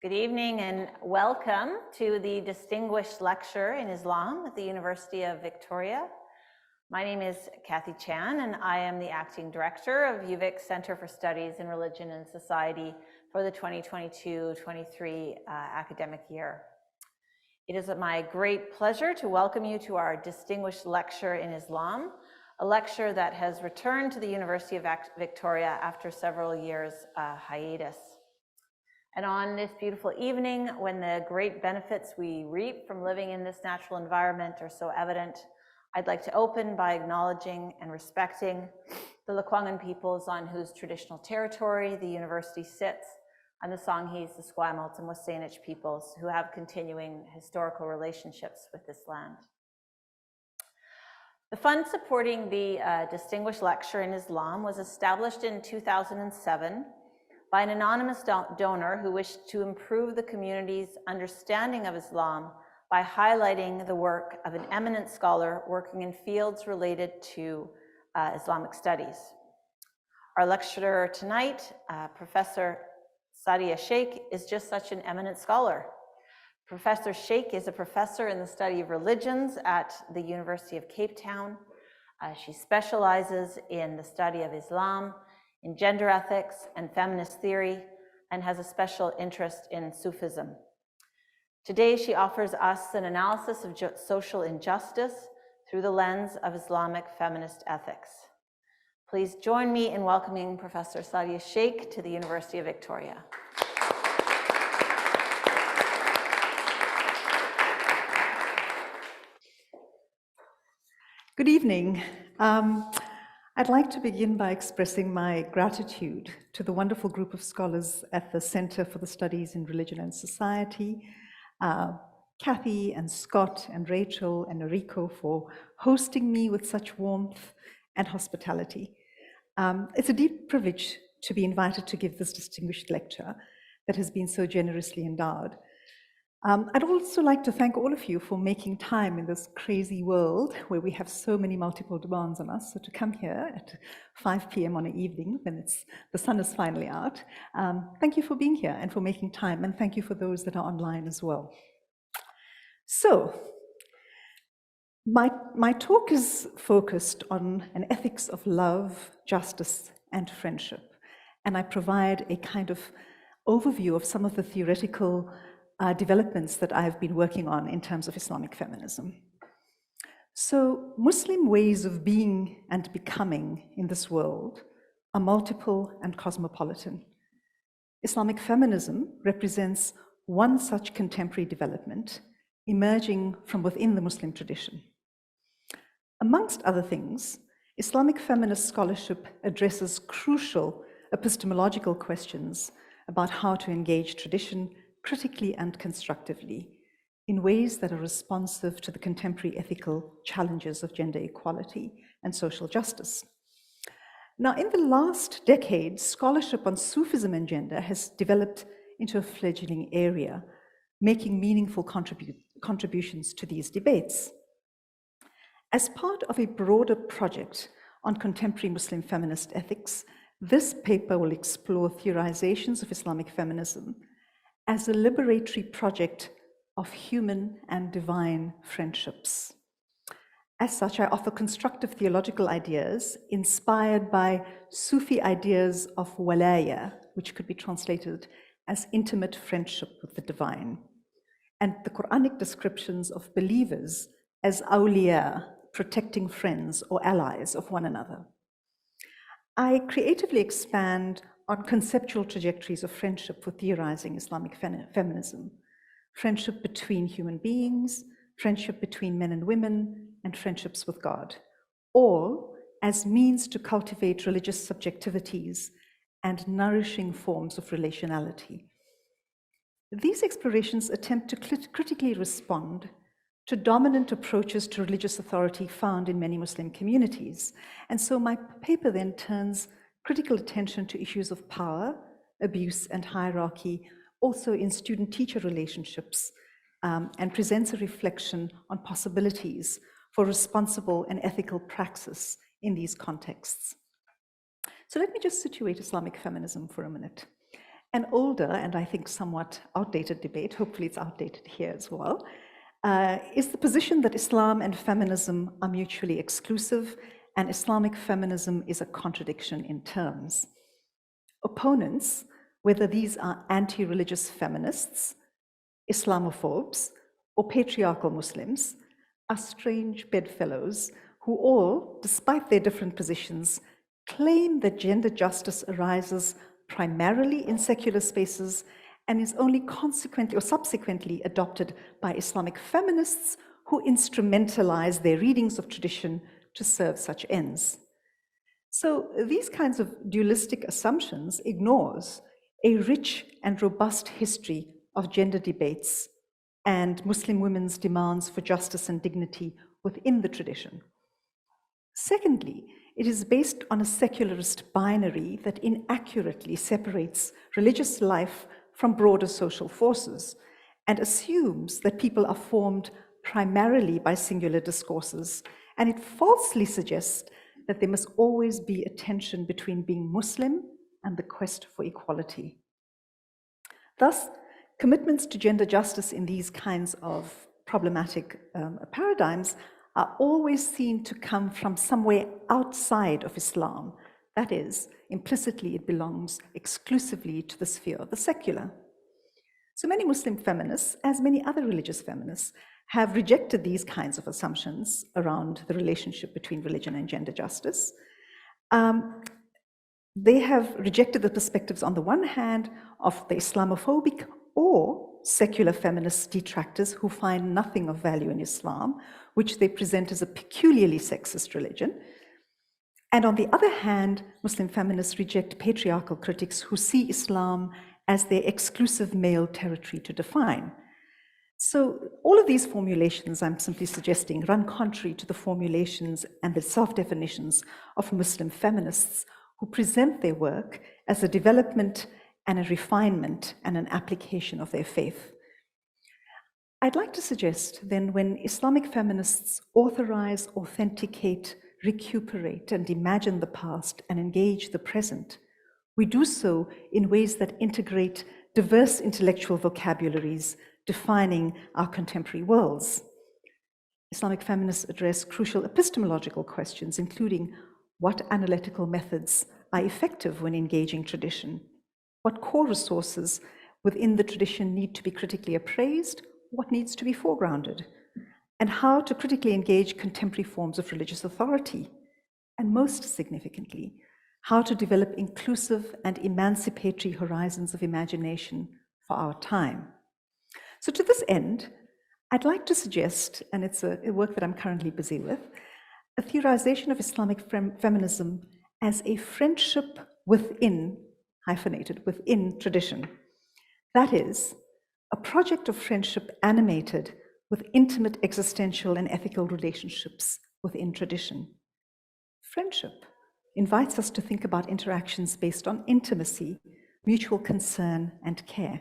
Good evening and welcome to the Distinguished Lecture in Islam at the University of Victoria. My name is Kathy Chan and I am the Acting Director of UVic's Center for Studies in Religion and Society for the 2022-23 academic year. It is my great pleasure to welcome you to our Distinguished Lecture in Islam, a lecture that has returned to the University of Victoria after several years hiatus. And on this beautiful evening, when the great benefits we reap from living in this natural environment are so evident, I'd like to open by acknowledging and respecting the Lekwungen peoples on whose traditional territory the university sits, and the Songhees, the Esquimalt, and Wasanic peoples who have continuing historical relationships with this land. The fund supporting the Distinguished Lecture in Islam was established in 2007 by an anonymous donor who wished to improve the community's understanding of Islam by highlighting the work of an eminent scholar working in fields related to Islamic studies. Our lecturer tonight, Professor Sadia Shaikh, is just such an eminent scholar. Professor Shaikh is a professor in the study of religions at the University of Cape Town. She specializes in the study of Islam, in gender ethics and feminist theory, and has a special interest in Sufism. Today, she offers us an analysis of social injustice through the lens of Islamic feminist ethics. Please join me in welcoming Professor Sadia Shaikh to the University of Victoria. Good evening. I'd like to begin by expressing my gratitude to the wonderful group of scholars at the Center for the Studies in Religion and Society, Kathy and Scott and Rachel and Noriko for hosting me with such warmth and hospitality. It's a deep privilege to be invited to give this distinguished lecture that has been so generously endowed. I'd also like to thank all of you for making time in this crazy world where we have so many multiple demands on us. So to come here at 5 p.m. on an evening when the sun is finally out, thank you for being here and for making time, and thank you for those that are online as well. So my talk is focused on an ethics of love, justice, and friendship, and I provide a kind of overview of some of the theoretical developments that I've been working on in terms of Islamic feminism. So Muslim ways of being and becoming in this world are multiple and cosmopolitan. Islamic feminism represents one such contemporary development emerging from within the Muslim tradition. Amongst other things, Islamic feminist scholarship addresses crucial epistemological questions about how to engage tradition critically and constructively in ways that are responsive to the contemporary ethical challenges of gender equality and social justice. Now, in the last decade, scholarship on Sufism and gender has developed into a fledgling area, making meaningful contributions to these debates. As part of a broader project on contemporary Muslim feminist ethics, this paper will explore theorizations of Islamic feminism as a liberatory project of human and divine friendships. As such, I offer constructive theological ideas inspired by Sufi ideas of walaya, which could be translated as intimate friendship with the divine, and the Quranic descriptions of believers as awliya, protecting friends or allies of one another. I creatively expand on conceptual trajectories of friendship for theorizing Islamic feminism, friendship between human beings, friendship between men and women, and friendships with God, all as means to cultivate religious subjectivities and nourishing forms of relationality. These explorations attempt to critically respond to dominant approaches to religious authority found in many Muslim communities. And so my paper then turns critical attention to issues of power, abuse, and hierarchy, also in student-teacher relationships, and presents a reflection on possibilities for responsible and ethical praxis in these contexts. So let me just situate Islamic feminism for a minute. An older, and I think somewhat outdated debate, hopefully it's outdated here as well, is the position that Islam and feminism are mutually exclusive, and Islamic feminism is a contradiction in terms. Opponents, whether these are anti-religious feminists, Islamophobes, or patriarchal Muslims, are strange bedfellows who all, despite their different positions, claim that gender justice arises primarily in secular spaces and is only consequently or subsequently adopted by Islamic feminists who instrumentalize their readings of tradition to serve such ends. So these kinds of dualistic assumptions ignores a rich and robust history of gender debates and Muslim women's demands for justice and dignity within the tradition. Secondly, it is based on a secularist binary that inaccurately separates religious life from broader social forces and assumes that people are formed primarily by singular discourses, and it falsely suggests that there must always be a tension between being Muslim and the quest for equality. Thus, commitments to gender justice in these kinds of problematic paradigms are always seen to come from somewhere outside of Islam. That is, implicitly it belongs exclusively to the sphere of the secular. So many Muslim feminists, as many other religious feminists, have rejected these kinds of assumptions around the relationship between religion and gender justice. They have rejected the perspectives, on the one hand, of the Islamophobic or secular feminist detractors who find nothing of value in Islam, which they present as a peculiarly sexist religion. And on the other hand, Muslim feminists reject patriarchal critics who see Islam as their exclusive male territory to define. So all of these formulations, I'm simply suggesting, run contrary to the formulations and the self-definitions of Muslim feminists who present their work as a development and a refinement and an application of their faith. I'd like to suggest then, when Islamic feminists authorize, authenticate, recuperate, and imagine the past and engage the present, we do so in ways that integrate diverse intellectual vocabularies defining our contemporary worlds. Islamic feminists address crucial epistemological questions, including what analytical methods are effective when engaging tradition, what core resources within the tradition need to be critically appraised, what needs to be foregrounded, and how to critically engage contemporary forms of religious authority, and most significantly, how to develop inclusive and emancipatory horizons of imagination for our time. So to this end, I'd like to suggest, and it's a work that I'm currently busy with, a theorization of Islamic feminism as a friendship within, hyphenated, within tradition. That is, a project of friendship animated with intimate existential and ethical relationships within tradition. Friendship invites us to think about interactions based on intimacy, mutual concern, and care.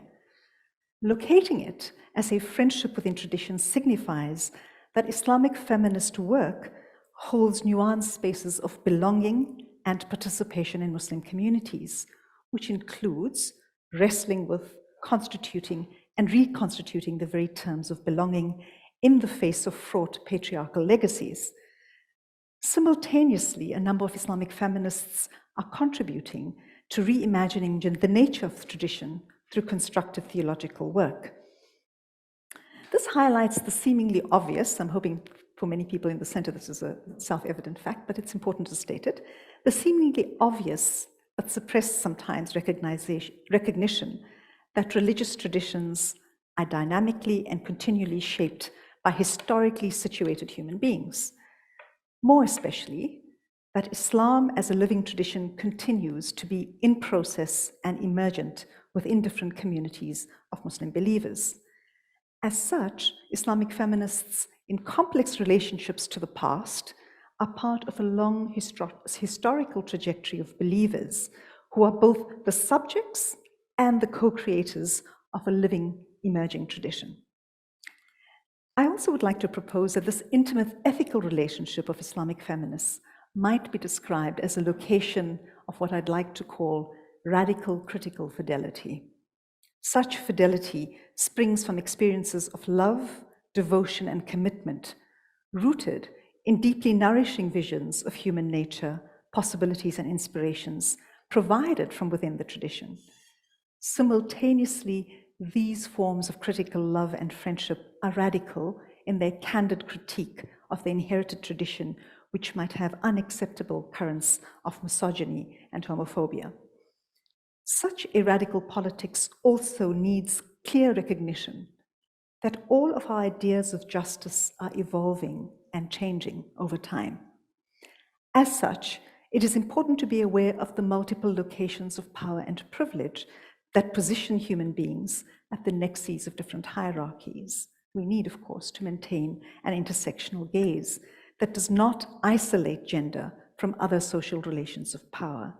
Locating it as a friendship within tradition signifies that Islamic feminist work holds nuanced spaces of belonging and participation in Muslim communities, which includes wrestling with, constituting, and reconstituting the very terms of belonging in the face of fraught patriarchal legacies. Simultaneously, a number of Islamic feminists are contributing to reimagining the nature of tradition through constructive theological work. This highlights the seemingly obvious, I'm hoping for many people in the center this is a self-evident fact, but it's important to state it, the seemingly obvious but suppressed sometimes recognition that religious traditions are dynamically and continually shaped by historically situated human beings. More especially, that Islam as a living tradition continues to be in process and emergent within different communities of Muslim believers. As such, Islamic feminists in complex relationships to the past are part of a long historical trajectory of believers who are both the subjects and the co-creators of a living, emerging tradition. I also would like to propose that this intimate ethical relationship of Islamic feminists might be described as a location of what I'd like to call radical critical fidelity. Such fidelity springs from experiences of love, devotion, and commitment, rooted in deeply nourishing visions of human nature, possibilities, and inspirations provided from within the tradition. Simultaneously, these forms of critical love and friendship are radical in their candid critique of the inherited tradition, which might have unacceptable currents of misogyny and homophobia. Such a radical politics also needs clear recognition that all of our ideas of justice are evolving and changing over time. As such, it is important to be aware of the multiple locations of power and privilege that position human beings at the nexus of different hierarchies. We need, of course, to maintain an intersectional gaze that does not isolate gender from other social relations of power.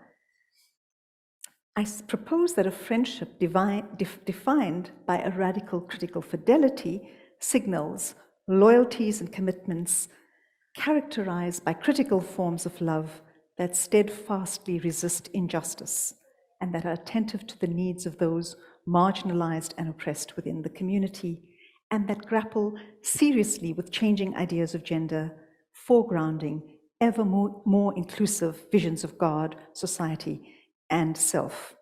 I propose that a friendship defined by a radical critical fidelity signals loyalties and commitments characterized by critical forms of love that steadfastly resist injustice and that are attentive to the needs of those marginalized and oppressed within the community, and that grapple seriously with changing ideas of gender, foregrounding ever more inclusive visions of God, society, and self.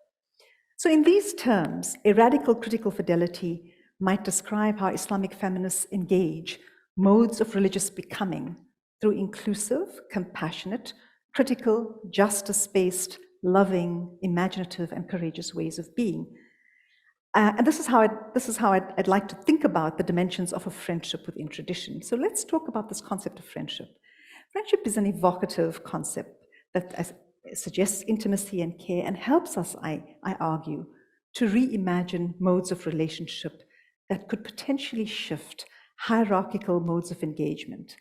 So in these terms, a radical critical fidelity might describe how Islamic feminists engage modes of religious becoming through inclusive, compassionate, critical, justice-based, loving, imaginative, and courageous ways of being. And this is how I'd like to think about the dimensions of a friendship within tradition. So let's talk about this concept of friendship. Friendship is an evocative concept that suggests intimacy and care and helps us, I argue, to reimagine modes of relationship that could potentially shift hierarchical modes of engagement.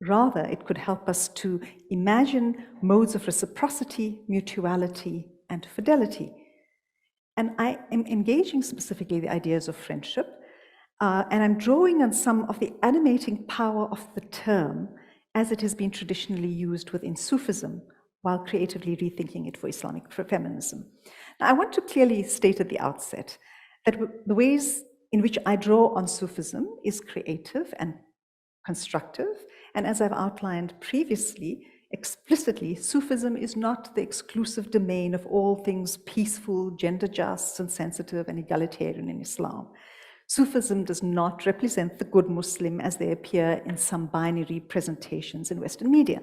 Rather, it could help us to imagine modes of reciprocity, mutuality, and fidelity. And I am engaging specifically the ideas of friendship, and I'm drawing on some of the animating power of the term as it has been traditionally used within Sufism, while creatively rethinking it for Islamic feminism. Now, I want to clearly state at the outset that the ways in which I draw on Sufism is creative and constructive, and as I've outlined previously, explicitly, Sufism is not the exclusive domain of all things peaceful, gender just, and sensitive, and egalitarian in Islam. Sufism does not represent the good Muslim as they appear in some binary presentations in Western media.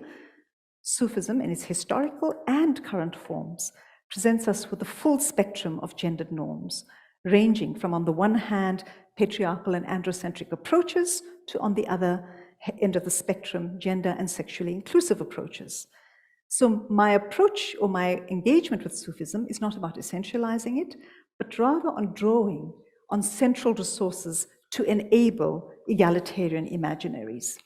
Sufism, in its historical and current forms, presents us with a full spectrum of gendered norms, ranging from, on the one hand, patriarchal and androcentric approaches to, on the other end of the spectrum, gender and sexually inclusive approaches. So my approach or my engagement with Sufism is not about essentializing it, but rather on drawing on central resources to enable egalitarian imaginaries.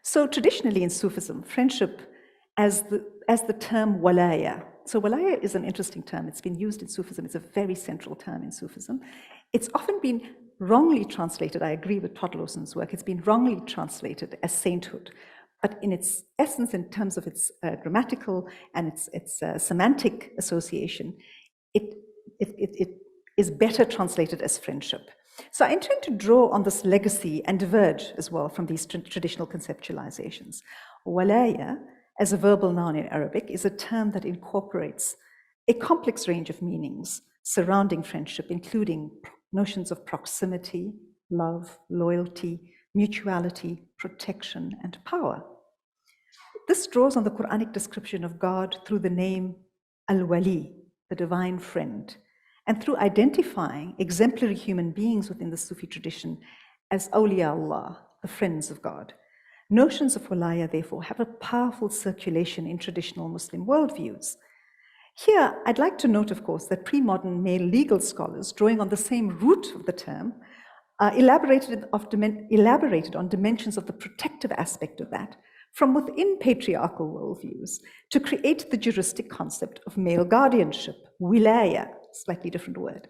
So traditionally in Sufism, friendship as the term walaya. So walaya is an interesting term. It's been used in Sufism. It's a very central term in Sufism. It's often been wrongly translated. I agree with Todd Lawson's work. It's been wrongly translated as sainthood. But in its essence, in terms of its grammatical and its semantic association, it is better translated as friendship. So I intend to draw on this legacy and diverge as well from these traditional conceptualizations. Walaya, as a verbal noun in Arabic, is a term that incorporates a complex range of meanings surrounding friendship, including notions of proximity, love, loyalty, mutuality, protection, and power. This draws on the Quranic description of God through the name Al-Wali, the divine friend, and through identifying exemplary human beings within the Sufi tradition as awliya Allah, the friends of God. Notions of walaya, therefore, have a powerful circulation in traditional Muslim worldviews. Here, I'd like to note, of course, that pre-modern male legal scholars, drawing on the same root of the term, elaborated on dimensions of the protective aspect of that from within patriarchal worldviews to create the juristic concept of male guardianship, wilaya, slightly different word.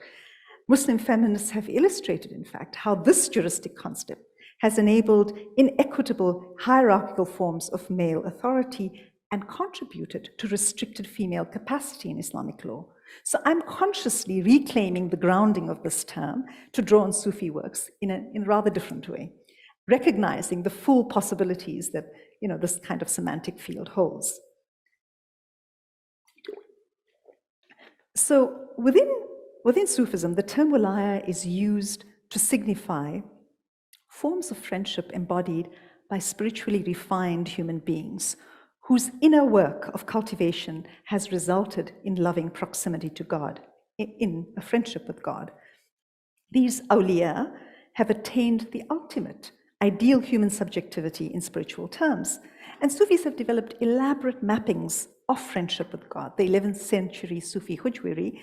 Muslim feminists have illustrated, in fact, how this juristic concept has enabled inequitable hierarchical forms of male authority and contributed to restricted female capacity in Islamic law. So I'm consciously reclaiming the grounding of this term to draw on Sufi works in a rather different way, recognizing the full possibilities that this kind of semantic field holds. So within Sufism, the term walaya is used to signify forms of friendship embodied by spiritually refined human beings whose inner work of cultivation has resulted in loving proximity to God, in a friendship with God. These awliya have attained the ultimate ideal human subjectivity in spiritual terms, and Sufis have developed elaborate mappings of friendship with God. The 11th century Sufi Hujwiri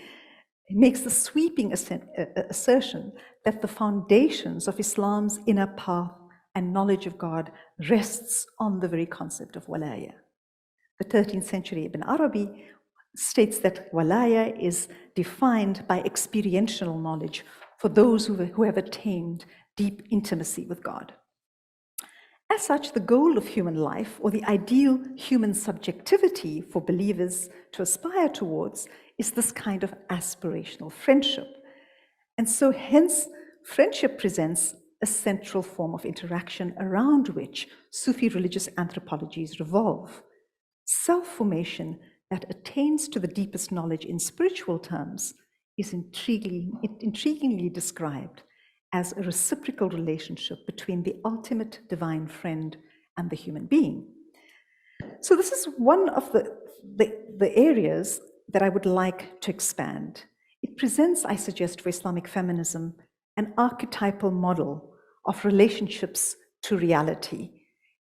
makes the sweeping assertion that the foundations of Islam's inner path and knowledge of God rests on the very concept of walaya. The 13th century Ibn Arabi states that walaya is defined by experiential knowledge for those who have attained deep intimacy with God. As such, the goal of human life, or the ideal human subjectivity for believers to aspire towards, is this kind of aspirational friendship. And so hence, friendship presents a central form of interaction around which Sufi religious anthropologies revolve. Self-formation that attains to the deepest knowledge in spiritual terms is intriguingly described as a reciprocal relationship between the ultimate divine friend and the human being. So this is one of the areas that I would like to expand. It presents, I suggest, for Islamic feminism, an archetypal model of relationships to reality,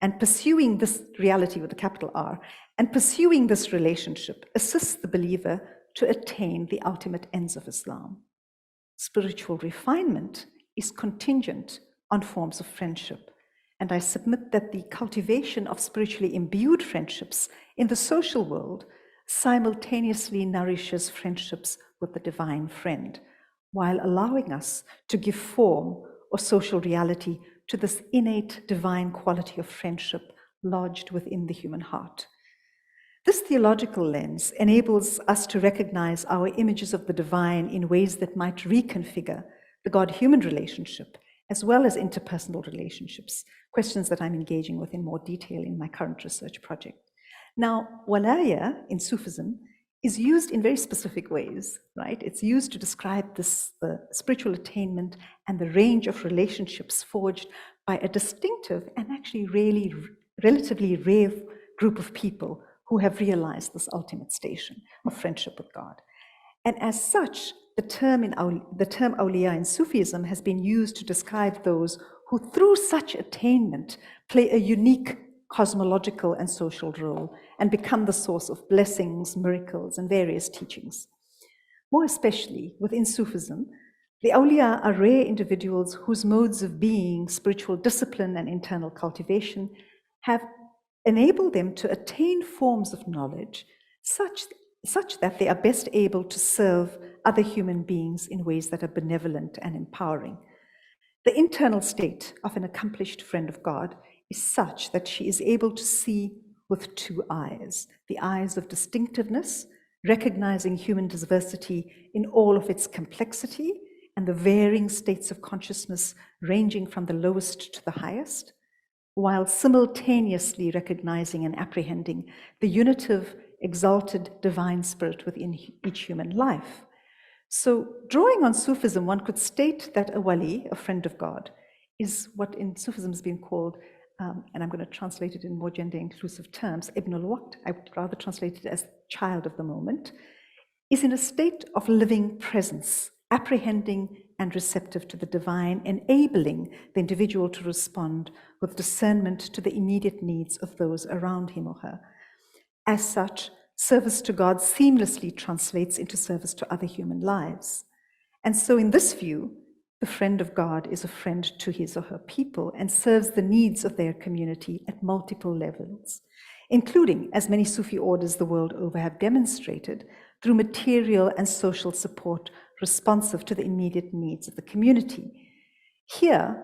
and pursuing this reality with a capital R, and pursuing this relationship assists the believer to attain the ultimate ends of Islam. Spiritual refinement is contingent on forms of friendship, and I submit that the cultivation of spiritually imbued friendships in the social world simultaneously nourishes friendships with the divine friend, while allowing us to give form or social reality to this innate divine quality of friendship lodged within the human heart. This theological lens enables us to recognize our images of the divine in ways that might reconfigure the God-human relationship, as well as interpersonal relationships, questions that I'm engaging with in more detail in my current research project. Now, walaya in Sufism is used in very specific ways, right? It's used to describe the spiritual attainment and the range of relationships forged by a distinctive and actually really relatively rare group of people who have realized this ultimate station of friendship with God. And as such, the term awliya in Sufism has been used to describe those who, through such attainment, play a unique cosmological and social role and become the source of blessings, miracles, and various teachings. More especially, within Sufism, the awliya are rare individuals whose modes of being, spiritual discipline, and internal cultivation have enabled them to attain forms of knowledge such that they are best able to serve other human beings in ways that are benevolent and empowering. The internal state of an accomplished friend of God is such that she is able to see with two eyes, the eyes of distinctiveness, recognizing human diversity in all of its complexity and the varying states of consciousness ranging from the lowest to the highest, while simultaneously recognizing and apprehending the unitive, exalted divine spirit within each human life. So, drawing on Sufism, one could state that a wali, a friend of God, is what in Sufism has been called, and I'm going to translate it in more gender-inclusive terms, Ibn al-Waqt, I would rather translate it as child of the moment, is in a state of living presence, apprehending and receptive to the divine, enabling the individual to respond with discernment to the immediate needs of those around him or her. As such, service to God seamlessly translates into service to other human lives. And so in this view, the friend of God is a friend to his or her people and serves the needs of their community at multiple levels, including, as many Sufi orders the world over have demonstrated, through material and social support responsive to the immediate needs of the community. Here,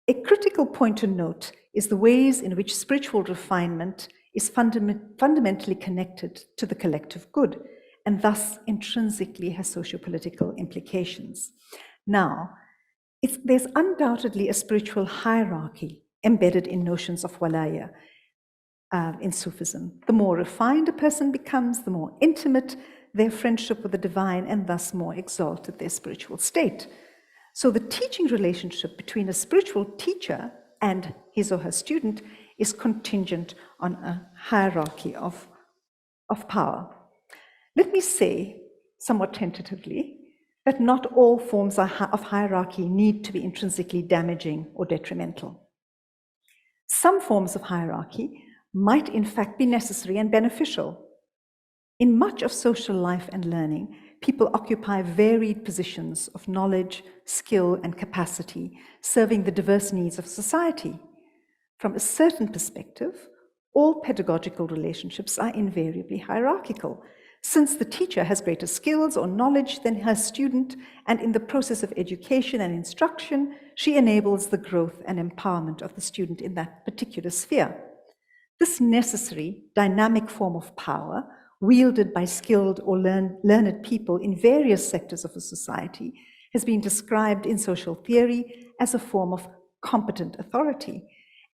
a critical point to note is the ways in which spiritual refinement is fundamentally connected to the collective good, and thus intrinsically has socio-political implications. Now, there's undoubtedly a spiritual hierarchy embedded in notions of walaya in Sufism. The more refined a person becomes, the more intimate their friendship with the divine, and thus more exalted their spiritual state. So the teaching relationship between a spiritual teacher and his or her student is contingent on a hierarchy of power. Let me say, somewhat tentatively, that not all forms of hierarchy need to be intrinsically damaging or detrimental. Some forms of hierarchy might in fact be necessary and beneficial. In much of social life and learning, people occupy varied positions of knowledge, skill, and capacity, serving the diverse needs of society. From a certain perspective, all pedagogical relationships are invariably hierarchical, since the teacher has greater skills or knowledge than her student, and in the process of education and instruction, she enables the growth and empowerment of the student in that particular sphere. This necessary, dynamic form of power, wielded by skilled or learned people in various sectors of a society, has been described in social theory as a form of competent authority.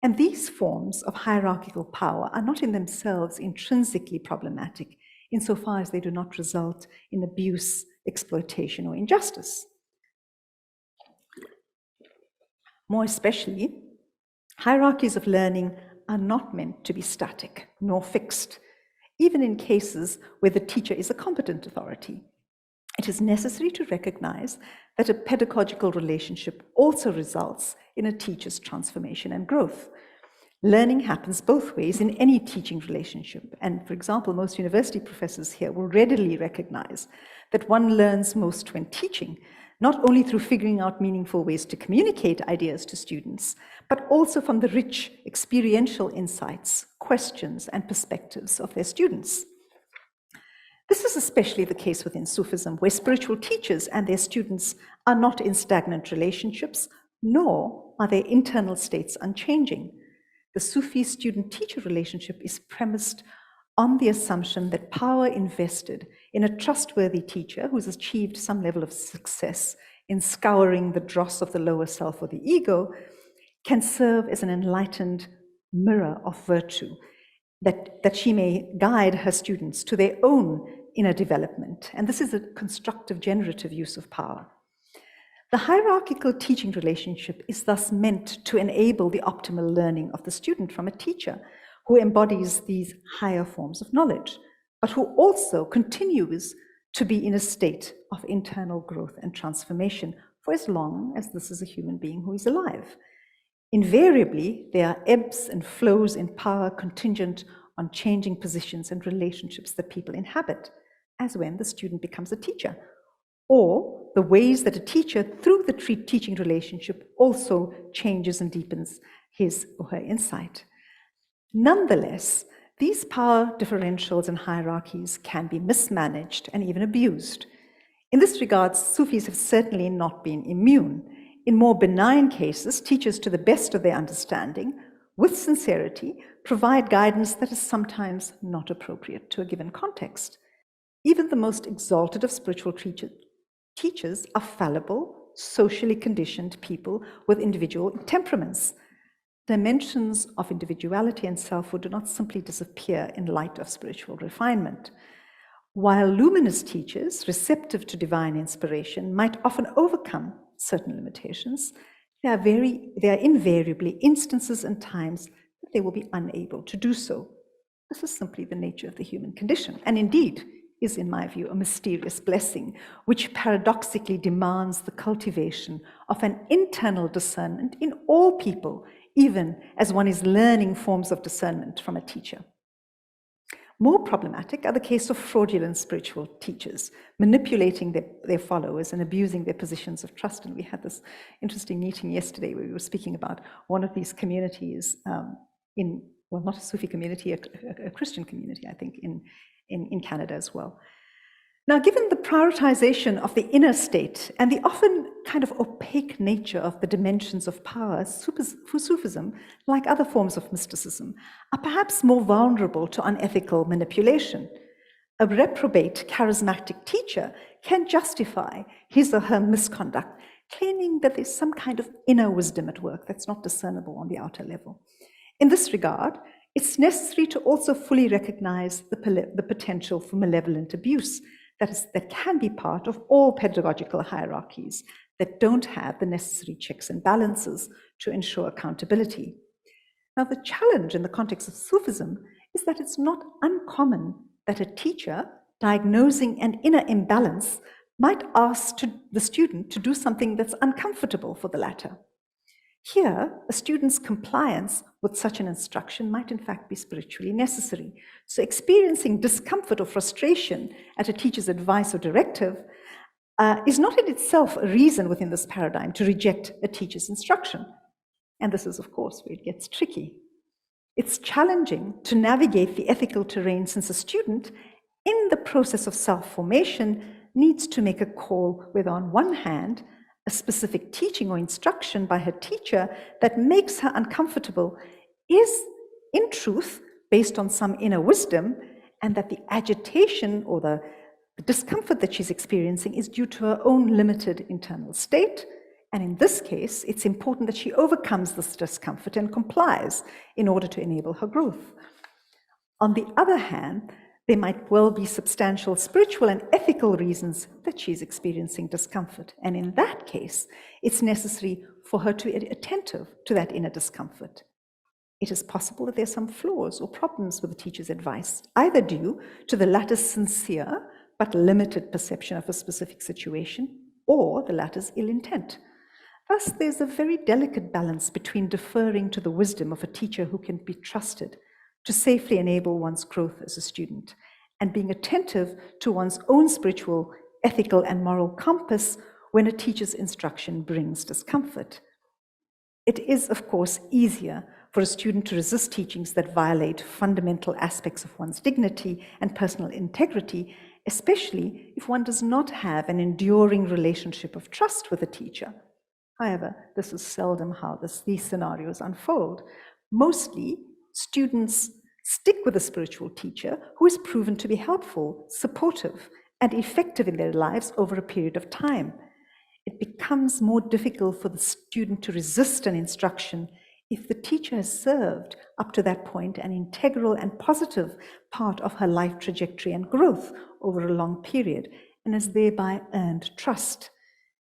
And these forms of hierarchical power are not in themselves intrinsically problematic, insofar as they do not result in abuse, exploitation, or injustice. More especially, hierarchies of learning are not meant to be static nor fixed, even in cases where the teacher is a competent authority. It is necessary to recognize that a pedagogical relationship also results in a teacher's transformation and growth. Learning happens both ways in any teaching relationship, and for example, most university professors here will readily recognize that one learns most when teaching, not only through figuring out meaningful ways to communicate ideas to students, but also from the rich experiential insights, questions, and perspectives of their students. This is especially the case within Sufism, where spiritual teachers and their students are not in stagnant relationships, nor are their internal states unchanging. The Sufi student-teacher relationship is premised on the assumption that power invested in a trustworthy teacher who's achieved some level of success in scouring the dross of the lower self or the ego can serve as an enlightened mirror of virtue, that she may guide her students to their own inner development. And this is a constructive, generative use of power. The hierarchical teaching relationship is thus meant to enable the optimal learning of the student from a teacher who embodies these higher forms of knowledge, but who also continues to be in a state of internal growth and transformation for as long as this is a human being who is alive. Invariably, there are ebbs and flows in power contingent on changing positions and relationships that people inhabit, as when the student becomes a teacher, or the ways that a teacher, through the teaching relationship, also changes and deepens his or her insight. Nonetheless, these power differentials and hierarchies can be mismanaged and even abused. In this regard, Sufis have certainly not been immune. In more benign cases, teachers, to the best of their understanding, with sincerity, provide guidance that is sometimes not appropriate to a given context. Even the most exalted of spiritual teachers are fallible, socially conditioned people with individual temperaments. Dimensions of individuality and selfhood do not simply disappear in light of spiritual refinement. While luminous teachers, receptive to divine inspiration, might often overcome certain limitations, there are invariably instances and times that they will be unable to do so. This is simply the nature of the human condition, and indeed is, in my view, a mysterious blessing, which paradoxically demands the cultivation of an internal discernment in all people, even as one is learning forms of discernment from a teacher. More problematic are the case of fraudulent spiritual teachers, manipulating their followers and abusing their positions of trust. And we had this interesting meeting yesterday where we were speaking about one of these communities well, not a Sufi community, a Christian community, I think, in Canada as well. Now, given the prioritization of the inner state and the often kind of opaque nature of the dimensions of power, Sufism, like other forms of mysticism, are perhaps more vulnerable to unethical manipulation. A reprobate charismatic teacher can justify his or her misconduct, claiming that there's some kind of inner wisdom at work that's not discernible on the outer level. In this regard, it's necessary to also fully recognize the potential for malevolent abuse that can be part of all pedagogical hierarchies that don't have the necessary checks and balances to ensure accountability. Now, the challenge in the context of Sufism is that it's not uncommon that a teacher diagnosing an inner imbalance might ask the student to do something that's uncomfortable for the latter. Here, a student's compliance with such an instruction might in fact be spiritually necessary. So experiencing discomfort or frustration at a teacher's advice or directive is not in itself a reason within this paradigm to reject a teacher's instruction. And this is, of course, where it gets tricky. It's challenging to navigate the ethical terrain since a student, in the process of self-formation, needs to make a call with, on one hand, a specific teaching or instruction by her teacher that makes her uncomfortable is, in truth, based on some inner wisdom, and that the agitation or the discomfort that she's experiencing is due to her own limited internal state. And in this case, it's important that she overcomes this discomfort and complies in order to enable her growth. On the other hand, there might well be substantial spiritual and ethical reasons that she's experiencing discomfort. And in that case, it's necessary for her to be attentive to that inner discomfort. It is possible that there's some flaws or problems with the teacher's advice, either due to the latter's sincere but limited perception of a specific situation, or the latter's ill intent. Thus, there's a very delicate balance between deferring to the wisdom of a teacher who can be trusted to safely enable one's growth as a student, and being attentive to one's own spiritual, ethical, and moral compass when a teacher's instruction brings discomfort. It is, of course, easier for a student to resist teachings that violate fundamental aspects of one's dignity and personal integrity, especially if one does not have an enduring relationship of trust with a teacher. However, this is seldom how these scenarios unfold. Mostly, students stick with a spiritual teacher who is proven to be helpful, supportive, and effective in their lives over a period of time. It becomes more difficult for the student to resist an instruction if the teacher has served up to that point an integral and positive part of her life trajectory and growth over a long period, and has thereby earned trust.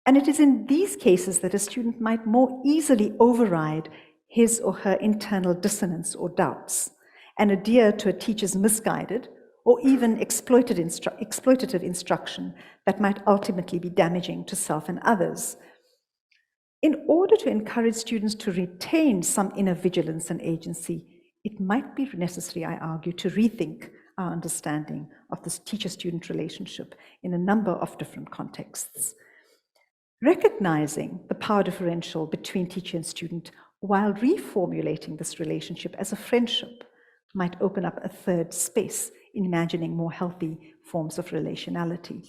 And it is in these cases that a student might more easily override his or her internal dissonance or doubts, and adhere to a teacher's misguided or even exploitative instruction that might ultimately be damaging to self and others. In order to encourage students to retain some inner vigilance and agency, it might be necessary, I argue, to rethink our understanding of this teacher-student relationship in a number of different contexts. Recognizing the power differential between teacher and student while reformulating this relationship as a friendship might open up a third space in imagining more healthy forms of relationality.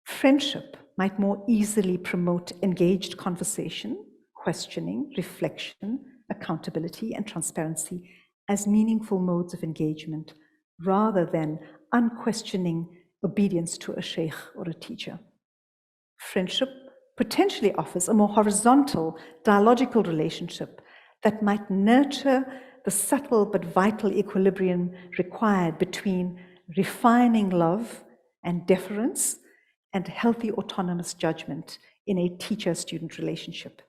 Friendship might more easily promote engaged conversation, questioning, reflection, accountability, and transparency as meaningful modes of engagement, rather than unquestioning obedience to a sheikh or a teacher. Friendship potentially offers a more horizontal, dialogical relationship that might nurture the subtle but vital equilibrium required between refining love and deference and healthy autonomous judgment in a teacher-student relationship.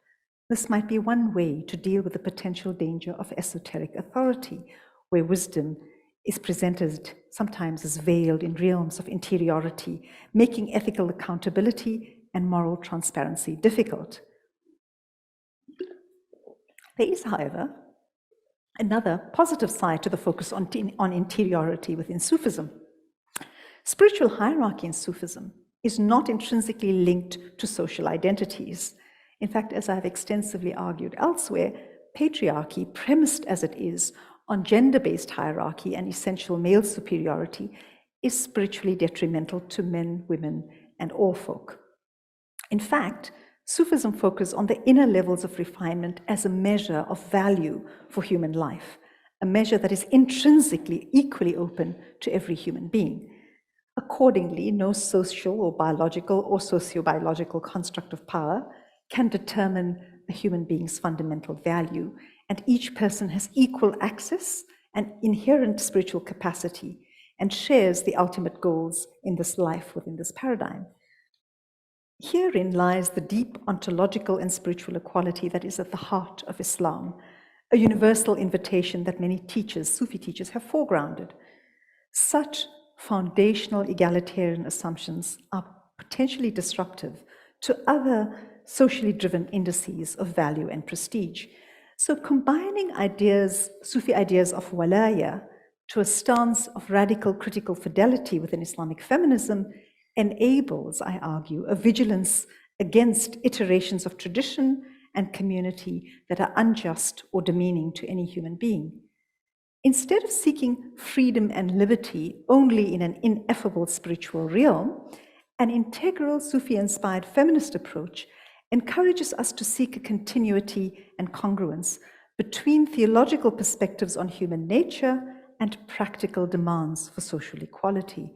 This might be one way to deal with the potential danger of esoteric authority, where wisdom is presented sometimes as veiled in realms of interiority, making ethical accountability and moral transparency difficult. There is, however, another positive side to the focus on interiority within Sufism. Spiritual hierarchy in Sufism is not intrinsically linked to social identities. In fact, as I've extensively argued elsewhere, patriarchy, premised as it is on gender-based hierarchy and essential male superiority, is spiritually detrimental to men, women, and all folk. In fact, Sufism focuses on the inner levels of refinement as a measure of value for human life, a measure that is intrinsically equally open to every human being. Accordingly, no social or biological or socio-biological construct of power can determine a human being's fundamental value, and each person has equal access and inherent spiritual capacity and shares the ultimate goals in this life within this paradigm. Herein lies the deep ontological and spiritual equality that is at the heart of Islam, a universal invitation that many teachers, Sufi teachers, have foregrounded. Such foundational egalitarian assumptions are potentially disruptive to other socially driven indices of value and prestige. So combining ideas, Sufi ideas of walaya to a stance of radical critical fidelity within Islamic feminism enables, I argue, a vigilance against iterations of tradition and community that are unjust or demeaning to any human being. Instead of seeking freedom and liberty only in an ineffable spiritual realm, an integral Sufi-inspired feminist approach encourages us to seek a continuity and congruence between theological perspectives on human nature and practical demands for social equality.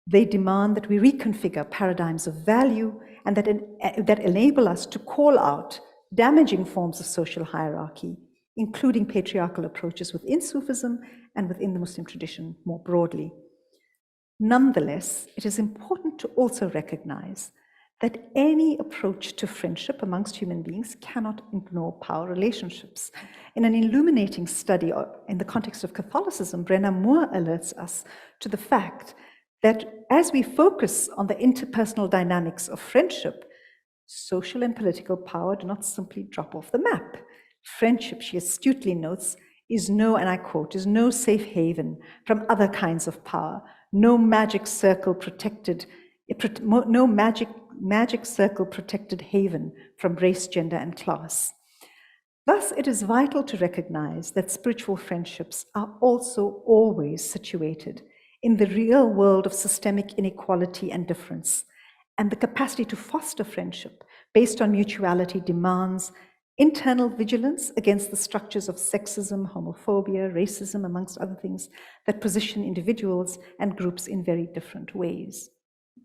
They demand that we reconfigure paradigms of value and that enable us to call out damaging forms of social hierarchy, including patriarchal approaches within Sufism and within the Muslim tradition more broadly. Nonetheless, it is important to also recognize that any approach to friendship amongst human beings cannot ignore power relationships. In an illuminating study in the context of Catholicism, Brenna Moore alerts us to the fact that as we focus on the interpersonal dynamics of friendship, social and political power do not simply drop off the map. Friendship, she astutely notes, is no, and I quote, is no safe haven from other kinds of power, no magic circle protected haven from race, gender, and class. Thus, it is vital to recognize that spiritual friendships are also always situated in the real world of systemic inequality and difference, and the capacity to foster friendship based on mutuality demands internal vigilance against the structures of sexism, homophobia, racism, amongst other things, that position individuals and groups in very different ways.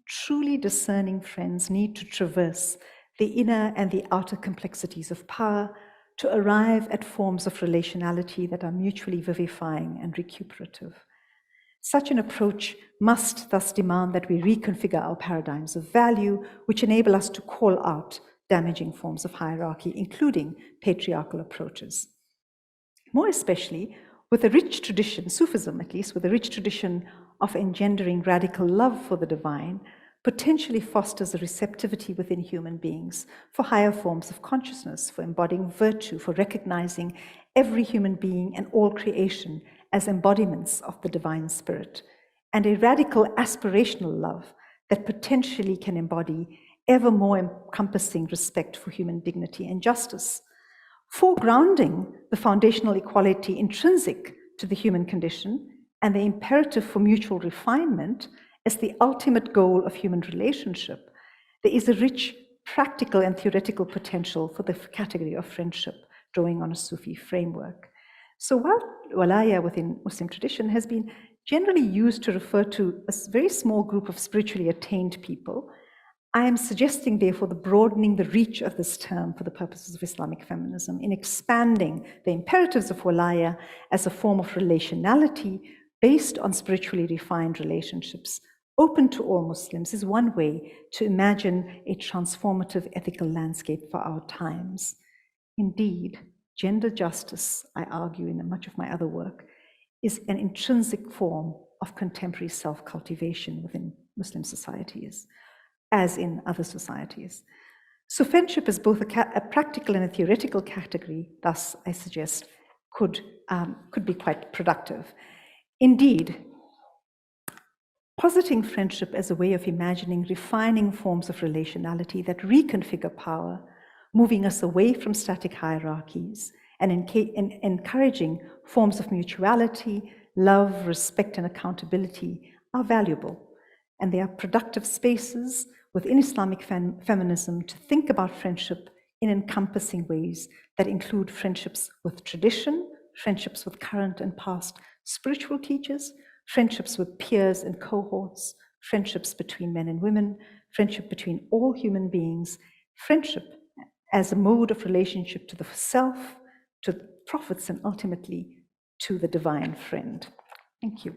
Truly discerning friends need to traverse the inner and the outer complexities of power to arrive at forms of relationality that are mutually vivifying and recuperative. Such an approach must thus demand that we reconfigure our paradigms of value, which enable us to call out damaging forms of hierarchy, including patriarchal approaches. More especially, with a rich tradition, Sufism at least, with a rich tradition of engendering radical love for the divine, potentially fosters a receptivity within human beings for higher forms of consciousness, for embodying virtue, for recognizing every human being and all creation as embodiments of the divine spirit, and a radical aspirational love that potentially can embody ever more encompassing respect for human dignity and justice, foregrounding the foundational equality intrinsic to the human condition and the imperative for mutual refinement as the ultimate goal of human relationship. There is a rich practical and theoretical potential for the category of friendship, drawing on a Sufi framework. So while walaya within Muslim tradition has been generally used to refer to a very small group of spiritually attained people, I am suggesting, therefore, the broadening the reach of this term for the purposes of Islamic feminism in expanding the imperatives of walaya as a form of relationality based on spiritually refined relationships, open to all Muslims, is one way to imagine a transformative ethical landscape for our times. Indeed, gender justice, I argue in much of my other work, is an intrinsic form of contemporary self-cultivation within Muslim societies, as in other societies. So friendship is both a practical and a theoretical category, thus, I suggest, could be quite productive. Indeed, positing friendship as a way of imagining refining forms of relationality that reconfigure power, moving us away from static hierarchies, and encouraging forms of mutuality, love, respect, and accountability are valuable, and they are productive spaces within Islamic feminism to think about friendship in encompassing ways that include friendships with tradition, friendships with current and past spiritual teachers, friendships with peers and cohorts, friendships between men and women, friendship between all human beings, friendship as a mode of relationship to the self, to the prophets, and ultimately to the divine friend. Thank you.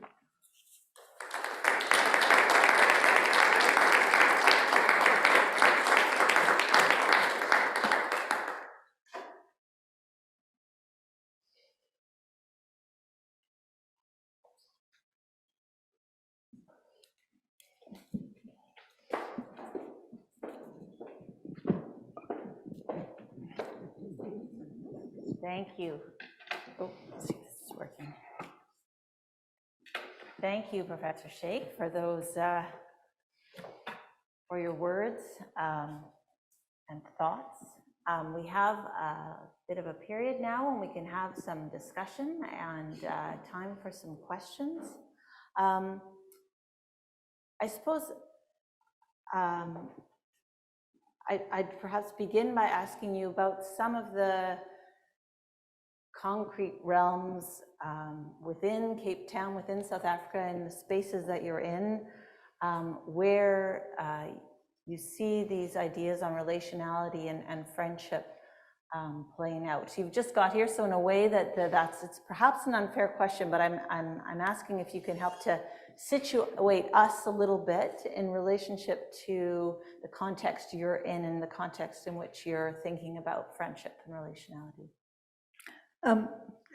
Thank you. Oh, let's see if this is working. Thank you, Professor Shaikh, for those, for your words and thoughts. We have a bit of a period now when we can have some discussion and time for some questions. I suppose I'd perhaps begin by asking you about some of the concrete realms within Cape Town, within South Africa, and the spaces that you're in, where you see these ideas on relationality and friendship playing out. So you've just got here, so in a way it's perhaps an unfair question, but I'm asking if you can help to situate us a little bit in relationship to the context you're in and the context in which you're thinking about friendship and relationality.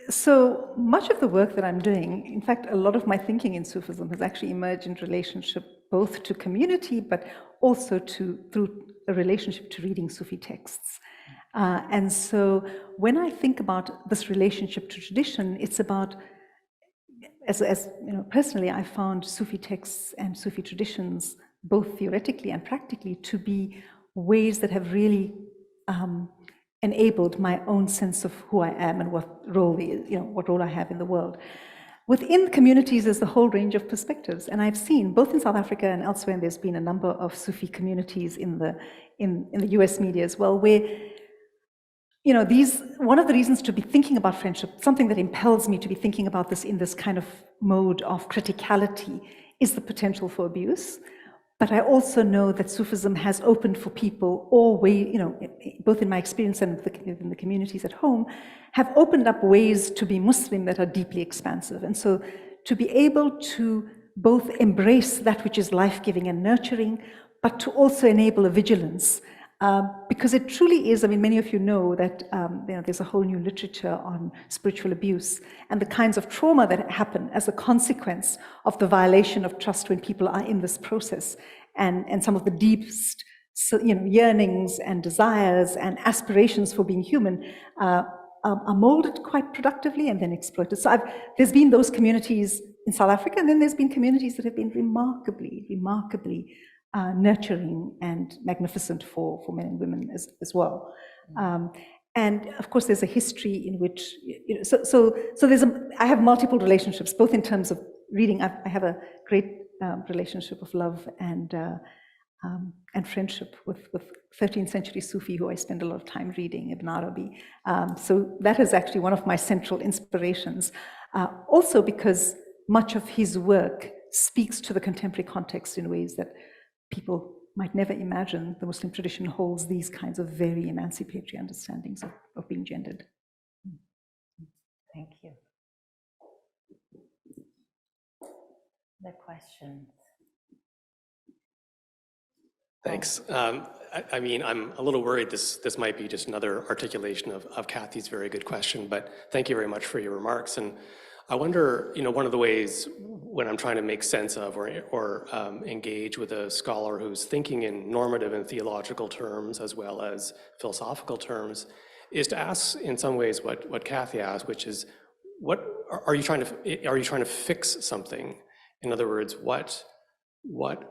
So much of the work that I'm doing, in fact, a lot of my thinking in Sufism has actually emerged in relationship both to community, but also through a relationship to reading Sufi texts. And so when I think about this relationship to tradition, it's about, as you know, personally, I found Sufi texts and Sufi traditions, both theoretically and practically, to be ways that have really enabled my own sense of who I am and what role I have in the world. Within communities, there's a whole range of perspectives, and I've seen both in South Africa and elsewhere, and there's been a number of Sufi communities in the US media as well, where one of the reasons to be thinking about friendship, something that impels me to be thinking about this in this kind of mode of criticality, is the potential for abuse. But I also know that Sufism has opened for people both in my experience and in the communities at home, have opened up ways to be Muslim that are deeply expansive. And so to be able to both embrace that which is life-giving and nurturing, but to also enable a vigilance. Because it truly is, I mean, many of you know that there's a whole new literature on spiritual abuse and the kinds of trauma that happen as a consequence of the violation of trust when people are in this process, and some of the deepest yearnings and desires and aspirations for being human are molded quite productively and then exploited. So there's been those communities in South Africa, and then there's been communities that have been remarkably nurturing and magnificent for men and women as well. And of course, there's a history in which, I have multiple relationships, both in terms of reading. I have a great relationship of love and friendship with 13th century Sufi, who I spend a lot of time reading, Ibn Arabi. So that is actually one of my central inspirations. Also because much of his work speaks to the contemporary context in ways that people might never imagine. The Muslim tradition holds these kinds of very emancipatory understandings of being gendered. Thank you. The questions. Thanks. I mean, I'm a little worried this might be just another articulation of Kathy's very good question, but thank you very much for your remarks. And I wonder, one of the ways when I'm trying to make sense of or engage with a scholar who's thinking in normative and theological terms as well as philosophical terms, is to ask in some ways what Kathy asked, which is, what are you trying to fix something? In other words, what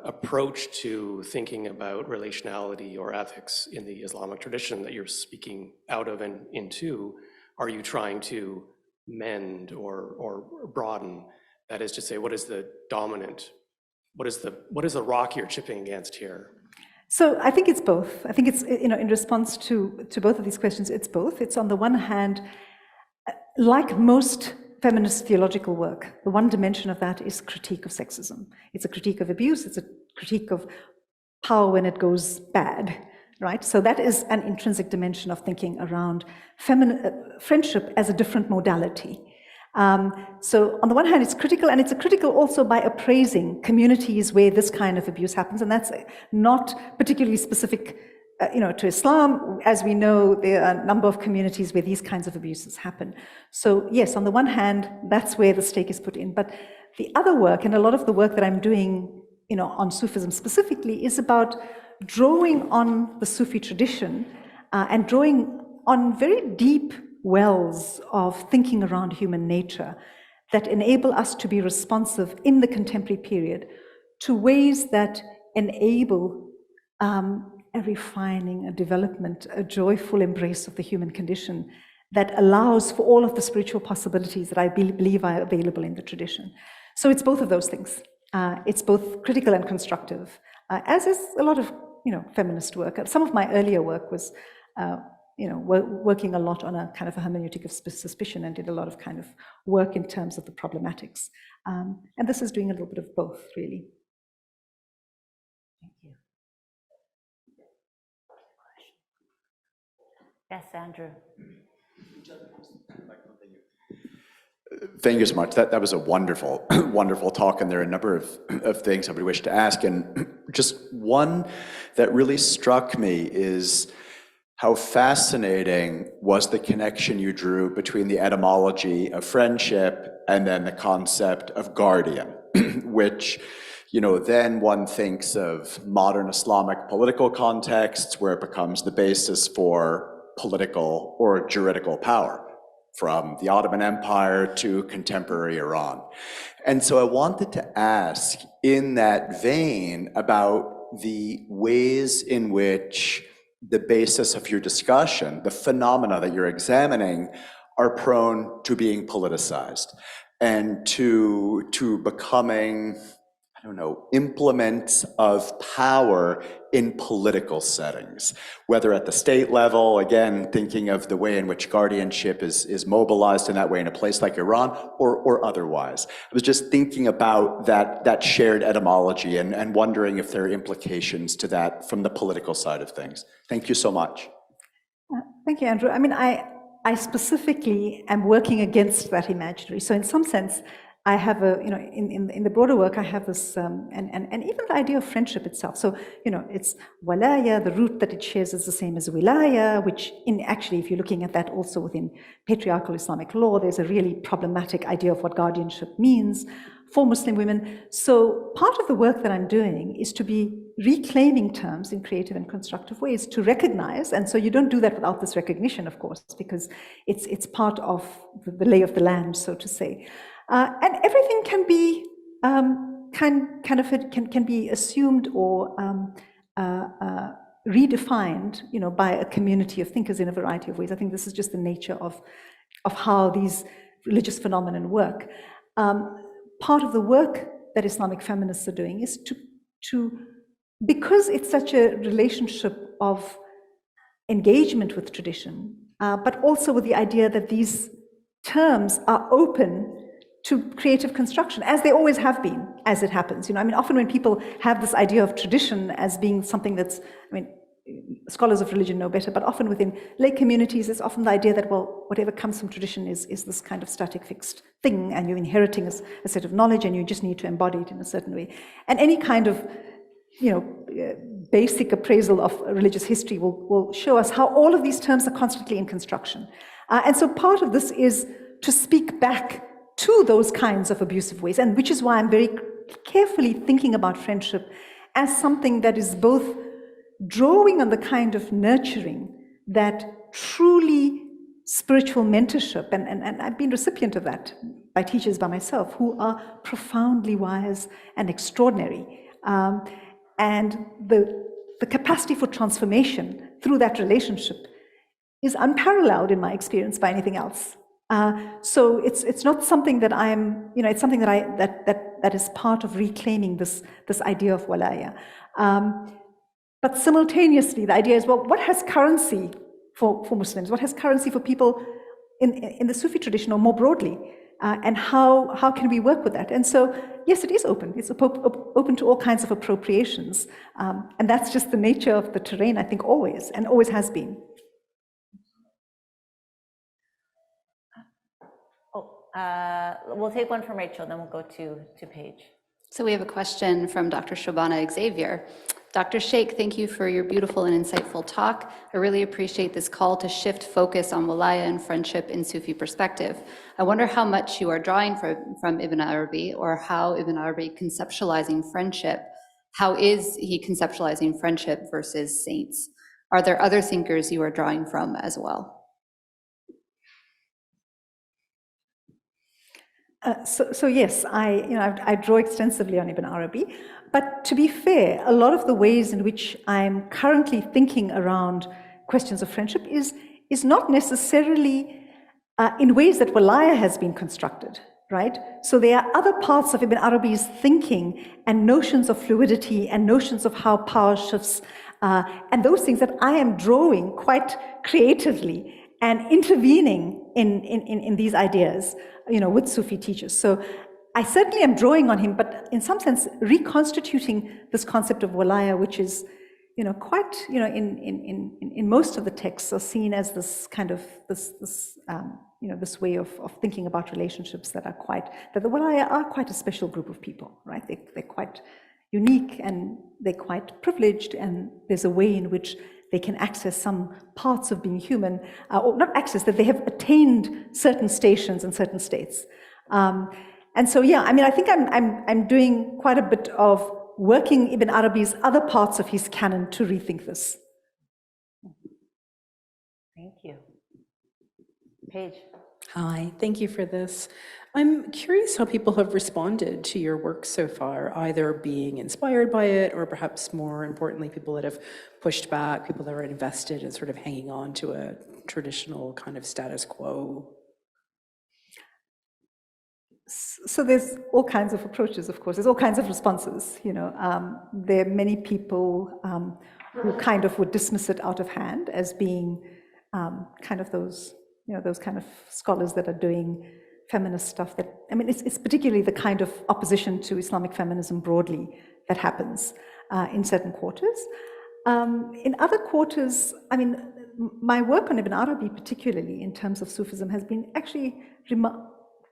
approach to thinking about relationality or ethics in the Islamic tradition that you're speaking out of and into are you trying to mend or broaden? That is to say, what is the dominant what is the rock you're chipping against here? So I think it's both. I think it's, in response to both of these questions, it's both. It's on the one hand, like most feminist theological work, the one dimension of that is critique of sexism. It's a critique of abuse, it's a critique of power when it goes bad, right? So that is an intrinsic dimension of thinking around friendship as a different modality. So on the one hand, it's critical, and it's critical also by appraising communities where this kind of abuse happens, and that's not particularly specific to Islam. As we know, there are a number of communities where these kinds of abuses happen. So yes, on the one hand, that's where the stake is put in. But the other work, and a lot of the work that I'm doing, on Sufism specifically, is about drawing on the Sufi tradition and drawing on very deep wells of thinking around human nature that enable us to be responsive in the contemporary period to ways that enable a refining, a development, a joyful embrace of the human condition that allows for all of the spiritual possibilities that I believe are available in the tradition. So it's both of those things. It's both critical and constructive, as is a lot of feminist work. Some of my earlier work was working a lot on a kind of a hermeneutic of suspicion, and did a lot of kind of work in terms of the problematics. And this is doing a little bit of both, really. Thank you. Yes, Andrew. Thank you so much. That was a wonderful, wonderful talk, and there are a number of things I would wish to ask. And just one that really struck me is how fascinating was the connection you drew between the etymology of friendship and then the concept of guardian, which, then one thinks of modern Islamic political contexts where it becomes the basis for political or juridical power, from the Ottoman Empire to contemporary Iran. And so I wanted to ask, in that vein, about the ways in which the basis of your discussion, the phenomena that you're examining, are prone to being politicized and to becoming, implements of power in political settings, whether at the state level, again, thinking of the way in which guardianship is mobilized in that way in a place like Iran, or otherwise. I was just thinking about that shared etymology and wondering if there are implications to that from the political side of things. Thank you so much. Thank you, Andrew. I mean, I specifically am working against that imaginary. So in some sense, I have in the broader work, I have this, and even the idea of friendship itself. So, it's walaya, the root that it shares is the same as wilaya, which actually, if you're looking at that also within patriarchal Islamic law, there's a really problematic idea of what guardianship means for Muslim women. So part of the work that I'm doing is to be reclaiming terms in creative and constructive ways to recognize, and so you don't do that without this recognition, of course, because it's part of the lay of the land, so to say. And everything can be can be assumed or redefined, by a community of thinkers in a variety of ways. I think this is just the nature of how these religious phenomena work. Part of the work that Islamic feminists are doing is to because it's such a relationship of engagement with tradition, but also with the idea that these terms are open to creative construction, as they always have been, as it happens. Often when people have this idea of tradition as being something that's, scholars of religion know better, but often within lay communities, it's often the idea that, well, whatever comes from tradition is this kind of static, fixed thing, and you're inheriting a set of knowledge, and you just need to embody it in a certain way. And any kind of, basic appraisal of religious history will show us how all of these terms are constantly in construction. And so part of this is to speak back to those kinds of abusive ways, and which is why I'm very carefully thinking about friendship as something that is both drawing on the kind of nurturing that truly spiritual mentorship, and I've been recipient of that by teachers, by myself, who are profoundly wise and extraordinary. And the capacity for transformation through that relationship is unparalleled in my experience by anything else. So it's not something that I'm, it's something that that is part of reclaiming this idea of walaya. But simultaneously, the idea is, well, what has currency for Muslims? What has currency for people in the Sufi tradition or more broadly? And how can we work with that? And so, yes, it is open. It's open to all kinds of appropriations. And that's just the nature of the terrain, I think, always, and always has been. We'll take one from Rachel, then we'll go to Paige. So we have a question from Dr. Shobana Xavier. Dr. Shaikh, thank you for your beautiful and insightful talk. I really appreciate this call to shift focus on walaya and friendship in Sufi perspective. I wonder how much you are drawing from Ibn Arabi, or how Ibn Arabi conceptualizing friendship. How is he conceptualizing friendship versus saints? Are there other thinkers you are drawing from as well? So yes, I draw extensively on Ibn Arabi, but to be fair, a lot of the ways in which I'm currently thinking around questions of friendship is not necessarily in ways that walaya has been constructed, right? So there are other parts of Ibn Arabi's thinking and notions of fluidity and notions of how power shifts, and those things that I am drawing quite creatively and intervening in these ideas, with Sufi teachers. So I certainly am drawing on him, but in some sense reconstituting this concept of walaya, which is, quite, in most of the texts are seen as this kind of this way of thinking about relationships that the walaya are quite a special group of people, right? They're quite unique and they're quite privileged, and there's a way in which they can access some parts of being human, or not access, that they have attained certain stations and certain states. And so, yeah, I think I'm doing quite a bit of working Ibn Arabi's other parts of his canon to rethink this. Thank you. Paige. Hi, thank you for this. I'm curious how people have responded to your work so far, either being inspired by it, or perhaps more importantly, people that have pushed back, people that are invested in sort of hanging on to a traditional kind of status quo. So there's all kinds of approaches, of course. There's all kinds of responses. There are many people who kind of would dismiss it out of hand as being kind of those kind of scholars that are doing feminist stuff. It's particularly the kind of opposition to Islamic feminism broadly that happens in certain quarters. In other quarters, my work on Ibn Arabi, particularly in terms of Sufism, has been actually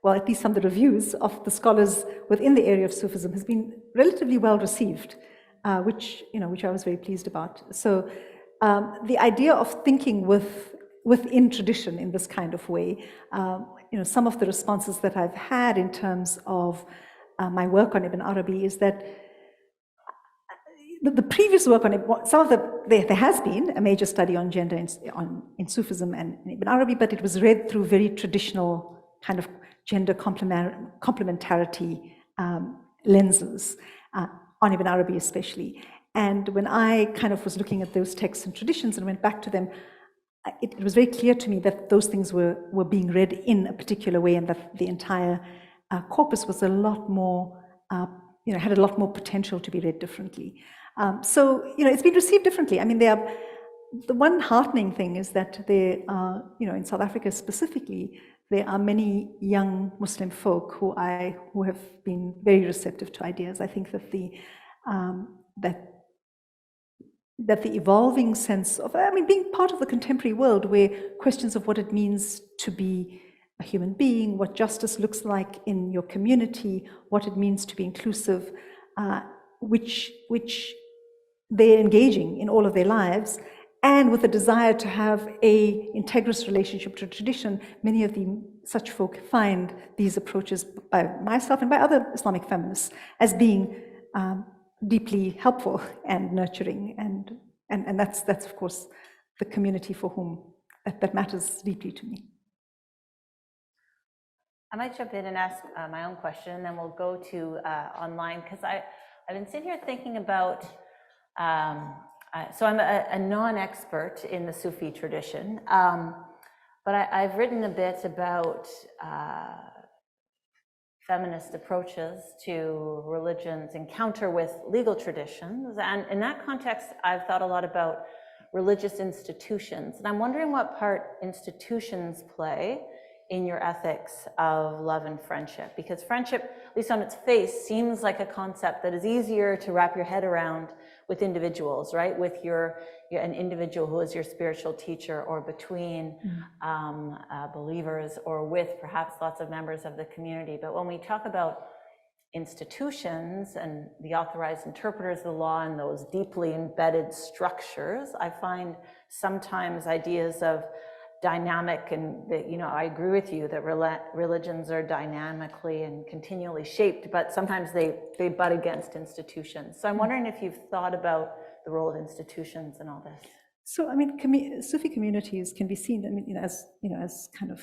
well, at least some of the reviews of the scholars within the area of Sufism has been relatively well received, which I was very pleased about. So the idea of thinking within tradition in this kind of way, some of the responses that I've had in terms of my work on Ibn Arabi is that the previous work on it, there has been a major study on gender in Sufism and in Ibn Arabi, but it was read through very traditional kind of gender complementarity lenses, on Ibn Arabi especially. And when I kind of was looking at those texts and traditions and went back to them, it was very clear to me that those things were being read in a particular way, and that the entire corpus was a lot more, had a lot more potential to be read differently. So, it's been received differently. The one heartening thing is that there are, in South Africa specifically, there are many young Muslim folk who have been very receptive to ideas. I think that the evolving sense of, being part of the contemporary world, where questions of what it means to be a human being, what justice looks like in your community, what it means to be inclusive, which they're engaging in all of their lives, and with a desire to have a integrous relationship to tradition. Many of such folk find these approaches, by myself and by other Islamic feminists, as being deeply helpful and nurturing, and that's of course the community for whom that matters deeply to me. I might jump in and ask my own question, and then we'll go to online, because I've been sitting here thinking about, so I'm a non-expert in the Sufi tradition, but I've written a bit about feminist approaches to religion's encounter with legal traditions. And in that context, I've thought a lot about religious institutions. And I'm wondering what part institutions play in your ethics of love and friendship, because friendship, at least on its face, seems like a concept that is easier to wrap your head around with individuals, right? With an individual who is your spiritual teacher, or between believers, or with perhaps lots of members of the community. But when we talk about institutions and the authorized interpreters of the law and those deeply embedded structures, I find sometimes ideas of dynamic, and that, I agree with you that religions are dynamically and continually shaped, but sometimes they butt against institutions. So I'm wondering if you've thought about the role of institutions in all this. So, Sufi communities can be seen, as kind of,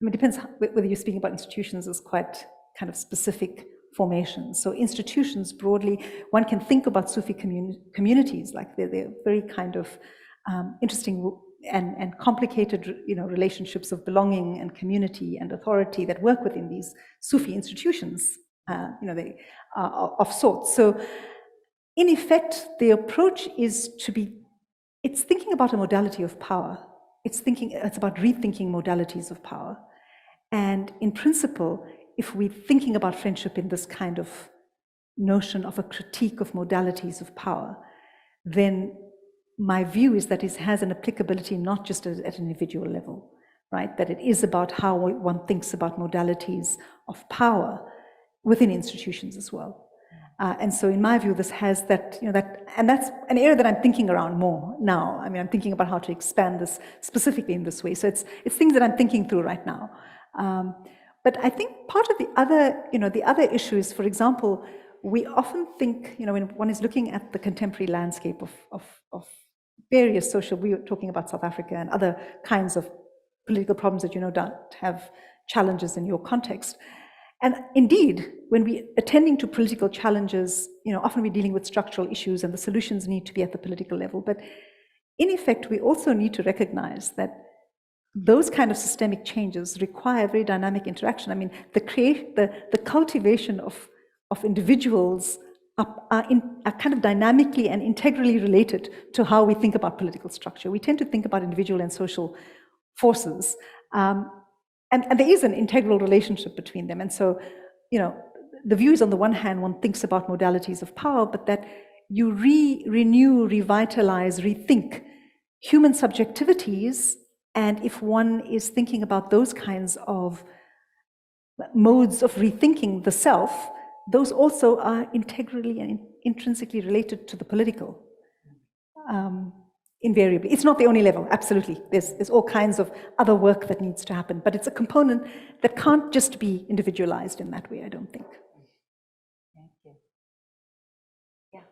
it depends whether you're speaking about institutions as quite kind of specific formations. So institutions broadly, one can think about Sufi communities like they're very kind of interesting and complicated, relationships of belonging and community and authority that work within these Sufi institutions, they are of sorts. So in effect, the approach is it's thinking about a modality of power. It's about rethinking modalities of power. And in principle, if we're thinking about friendship in this kind of notion of a critique of modalities of power, then my view is that it has an applicability not just at an individual level, right? That it is about how one thinks about modalities of power within institutions as well. And so in my view, this has that, and that's an area that I'm thinking around more now. I'm thinking about how to expand this specifically in this way. So it's things that I'm thinking through right now. But I think part of the other issue is, for example, we often think, when one is looking at the contemporary landscape of various social, we were talking about South Africa and other kinds of political problems that don't have challenges in your context. And indeed, when we're attending to political challenges, often we're dealing with structural issues and the solutions need to be at the political level. But in effect, we also need to recognize that those kind of systemic changes require very dynamic interaction. The cultivation of individuals are kind of dynamically and integrally related to how we think about political structure. We tend to think about individual and social forces, and there is an integral relationship between them. And so, the view is, on the one hand, one thinks about modalities of power, but that you renew, revitalize, rethink human subjectivities. And if one is thinking about those kinds of modes of rethinking the self, those also are integrally and intrinsically related to the political, invariably. It's not the only level, absolutely. There's all kinds of other work that needs to happen, but it's a component that can't just be individualized in that way, I don't think. Thank you. Yeah.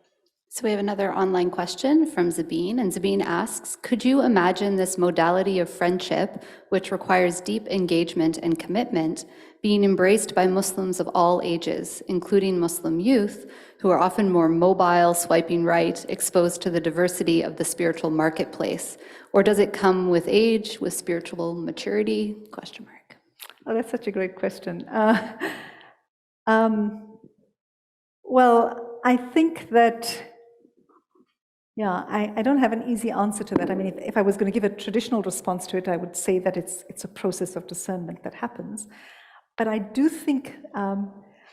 So we have another online question from Zabine, and Zabine asks, could you imagine this modality of friendship, which requires deep engagement and commitment, being embraced by Muslims of all ages, including Muslim youth, who are often more mobile, swiping right, exposed to the diversity of the spiritual marketplace? Or does it come with age, with spiritual maturity? ? Oh, that's such a great question. Well, I think that, I don't have an easy answer to that. If I was going to give a traditional response to it, I would say that it's a process of discernment that happens. But I do think,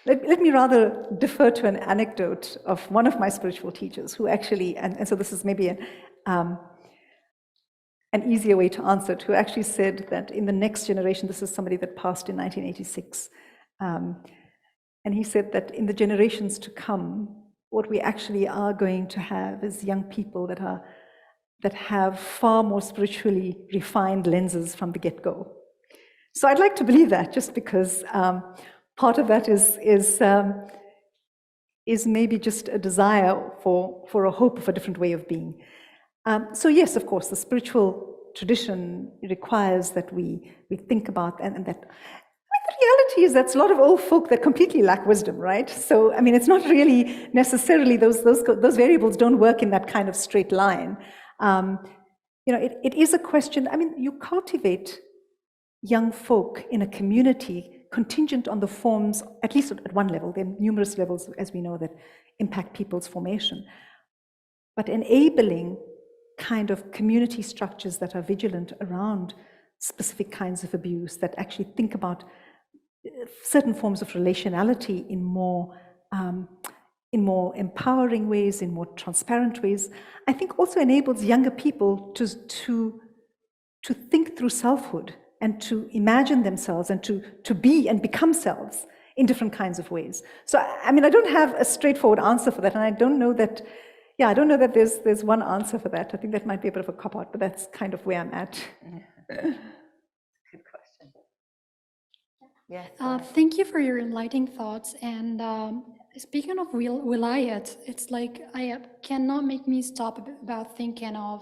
let me rather defer to an anecdote of one of my spiritual teachers who actually, and so this is maybe an easier way to answer it, who actually said that in the next generation, this is somebody that passed in 1986, and he said that in the generations to come, what we actually are going to have is young people that have far more spiritually refined lenses from the get-go. So I'd like to believe that, just because part of that is maybe just a desire for a hope of a different way of being. So yes, of course, the spiritual tradition requires that we think about, and that. The reality is that's a lot of old folk that completely lack wisdom, right? So it's not really necessarily those variables don't work in that kind of straight line. It is a question. You cultivate young folk in a community contingent on the forms, at least at one level. There are numerous levels, as we know, that impact people's formation. But enabling kind of community structures that are vigilant around specific kinds of abuse, that actually think about certain forms of relationality in more empowering ways, in more transparent ways, I think also enables younger people to think through selfhood and to imagine themselves and to be and become selves in different kinds of ways. So, I mean, I don't have a straightforward answer for that, and I don't know that, there's one answer for that. I think that might be a bit of a cop-out, but that's kind of where I'm at. Good question. Yes. Thank you for your enlightening thoughts. And speaking of wilayat, it's like I cannot make me stop about thinking of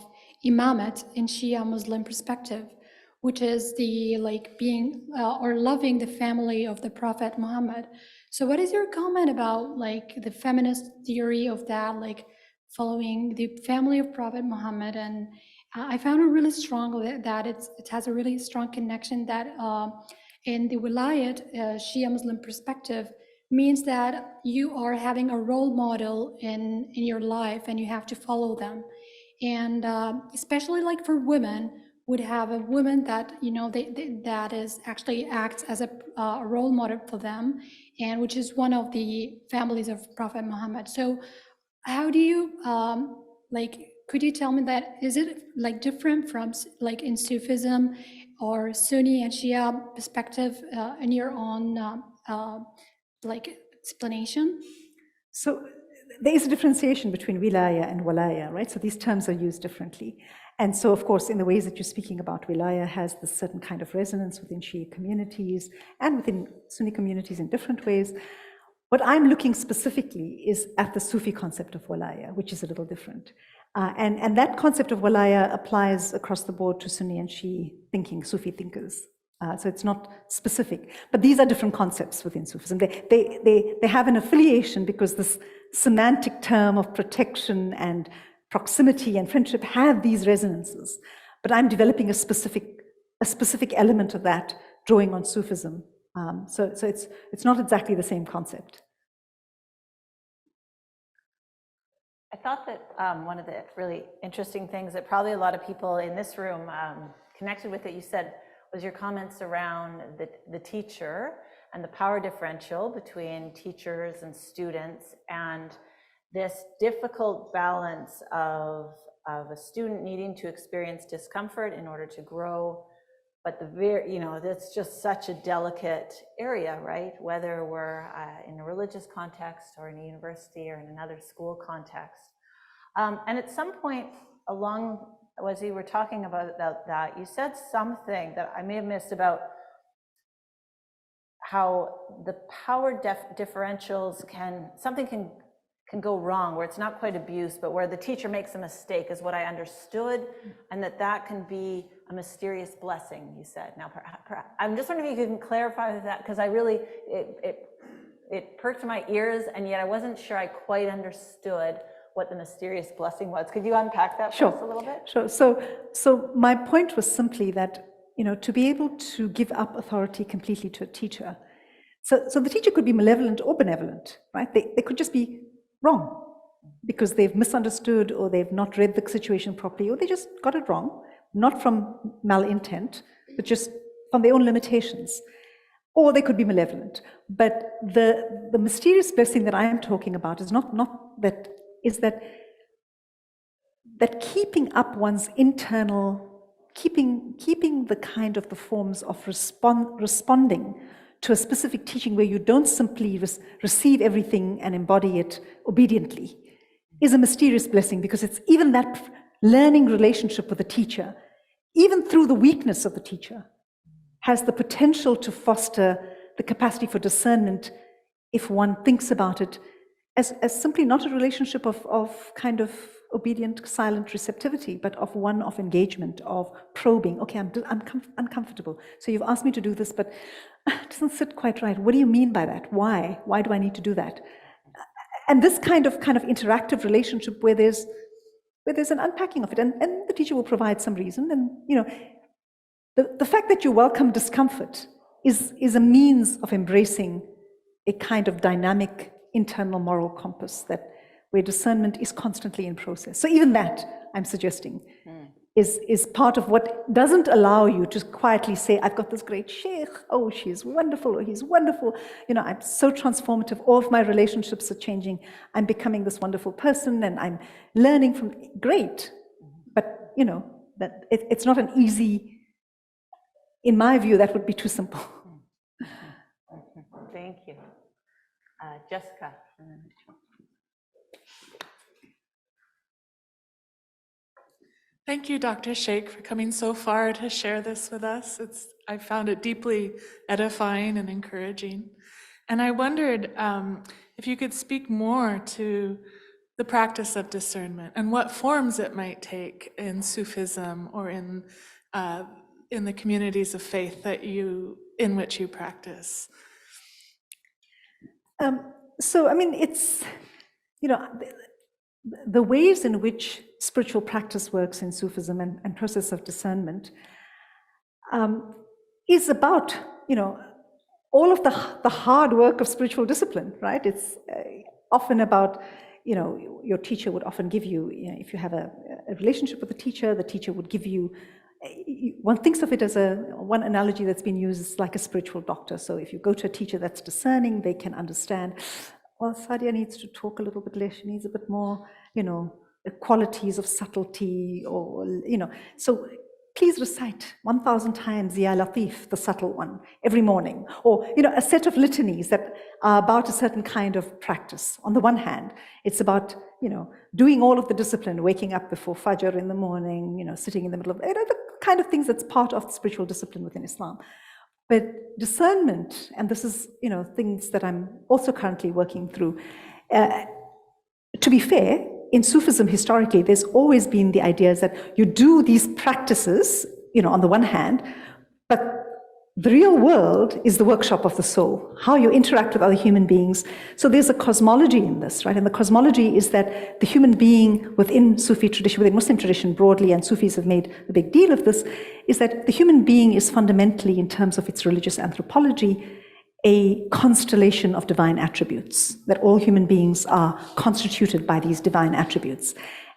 imamate in Shia Muslim perspective, which is the being or loving the family of the Prophet Muhammad. So what is your comment about the feminist theory of that, following the family of Prophet Muhammad? And I found it really strong that it has a really strong connection that in the wilayat Shia Muslim perspective means that you are having a role model in your life and you have to follow them. And especially for women, would have a woman that that is actually acts as a role model for them, and which is one of the families of Prophet Muhammad. So how do you could you tell me that, is it different from in Sufism or Sunni and Shia perspective in your own explanation? So there is a differentiation between wilaya and walaya, right? So these terms are used differently. And so, of course, in the ways that you're speaking about, wilaya has this certain kind of resonance within Shia communities and within Sunni communities in different ways. What I'm looking specifically is at the Sufi concept of walaya, which is a little different. And that concept of walaya applies across the board to Sunni and Shia thinking, Sufi thinkers. So it's not specific, but these are different concepts within Sufism. They have an affiliation because this semantic term of protection and proximity and friendship have these resonances. But I'm developing a specific element of that, drawing on Sufism. So it's not exactly the same concept. I thought that one of the really interesting things that probably a lot of people in this room connected with that you said was your comments around the teacher and the power differential between teachers and students, and this difficult balance of a student needing to experience discomfort in order to grow, but that's just such a delicate area, right? Whether we're in a religious context or in a university or in another school context. And at some point along, as you were talking about that, you said something that I may have missed about how the power differentials something can go wrong, where it's not quite abuse, but where the teacher makes a mistake is what I understood, and that can be a mysterious blessing, you said. Now, I'm just wondering if you can clarify that, because I really, it perked my ears, and yet I wasn't sure I quite understood what the mysterious blessing was. Could you unpack that for us a little bit? Sure. So my point was simply that, to be able to give up authority completely to a teacher. So the teacher could be malevolent or benevolent, right? They could just be wrong because they've misunderstood or they've not read the situation properly, or they just got it wrong, not from malintent, but just from their own limitations. Or they could be malevolent. But the mysterious blessing that I am talking about is not that, is that keeping up one's internal, keeping the kind of the forms of responding to a specific teaching where you don't simply receive everything and embody it obediently, is a mysterious blessing, because it's even that learning relationship with the teacher, even through the weakness of the teacher, has the potential to foster the capacity for discernment if one thinks about it as simply not a relationship of kind of obedient, silent receptivity, but of one of engagement, of probing. Okay, I'm uncomfortable. So you've asked me to do this, but it doesn't sit quite right. What do you mean by that? Why? Why do I need to do that? And this kind of interactive relationship where there's an unpacking of it, and the teacher will provide some reason. And the fact that you welcome discomfort is a means of embracing a kind of dynamic internal moral compass where discernment is constantly in process. So even that, I'm suggesting, is part of what doesn't allow you to quietly say, I've got this great Shaikh, oh, she's wonderful, or he's wonderful, I'm so transformative, all of my relationships are changing, I'm becoming this wonderful person, and I'm learning from, great, but, that it's not an easy, in my view, that would be too simple. Thank you. Jessica. Thank you, Dr. Shaikh, for coming so far to share this with us. I found it deeply edifying and encouraging. And I wondered if you could speak more to the practice of discernment and what forms it might take in Sufism or in the communities of faith in which you practice. So, it's, the ways in which spiritual practice works in Sufism and process of discernment is about, all of the hard work of spiritual discipline, right? It's often about, your teacher would often give you, if you have a relationship with the teacher would give you, one thinks of it as one analogy that's been used is like a spiritual doctor. So if you go to a teacher that's discerning, they can understand, well, Sadia needs to talk a little bit less, she needs a bit more, qualities of subtlety, or, so please recite 1,000 times Ya Latif, the subtle one, every morning, or, a set of litanies that are about a certain kind of practice. On the one hand, it's about, doing all of the discipline, waking up before Fajr in the morning, sitting in the middle of, the kind of things that's part of spiritual discipline within Islam. But discernment, and this is, things that I'm also currently working through. To be fair, in Sufism historically, there's always been the idea that you do these practices, on the one hand, but the real world is the workshop of the soul, how you interact with other human beings. So there's a cosmology in this, right? And the cosmology is that the human being within Sufi tradition, within Muslim tradition broadly, and Sufis have made a big deal of this, is that the human being is fundamentally, in terms of its religious anthropology, a constellation of divine attributes, that all human beings are constituted by these divine attributes.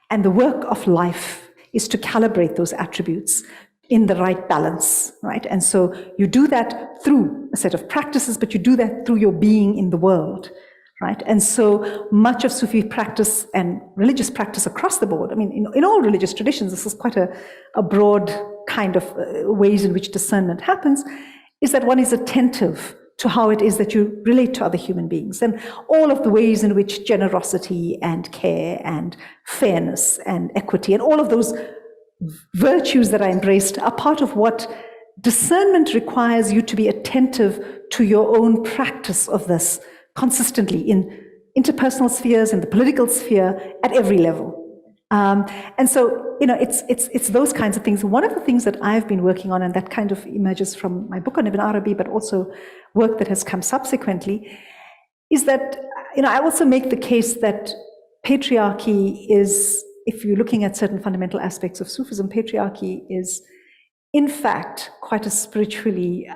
And the work of life is to calibrate those attributes in the right balance, right? And so you do that through a set of practices, but you do that through your being in the world, right? And so much of Sufi practice and religious practice across the board, in all religious traditions, this is quite a broad kind of ways in which discernment happens, is that one is attentive to how it is that you relate to other human beings, and all of the ways in which generosity and care and fairness and equity and all of those virtues that are embraced are part of what discernment requires you to be attentive to your own practice of this consistently in interpersonal spheres, in the political sphere, at every level. And so, it's those kinds of things. One of the things that I've been working on, and that kind of emerges from my book on Ibn Arabi, but also work that has come subsequently, is that, I also make the case that patriarchy is, if you're looking at certain fundamental aspects of Sufism, patriarchy is, in fact, quite a spiritually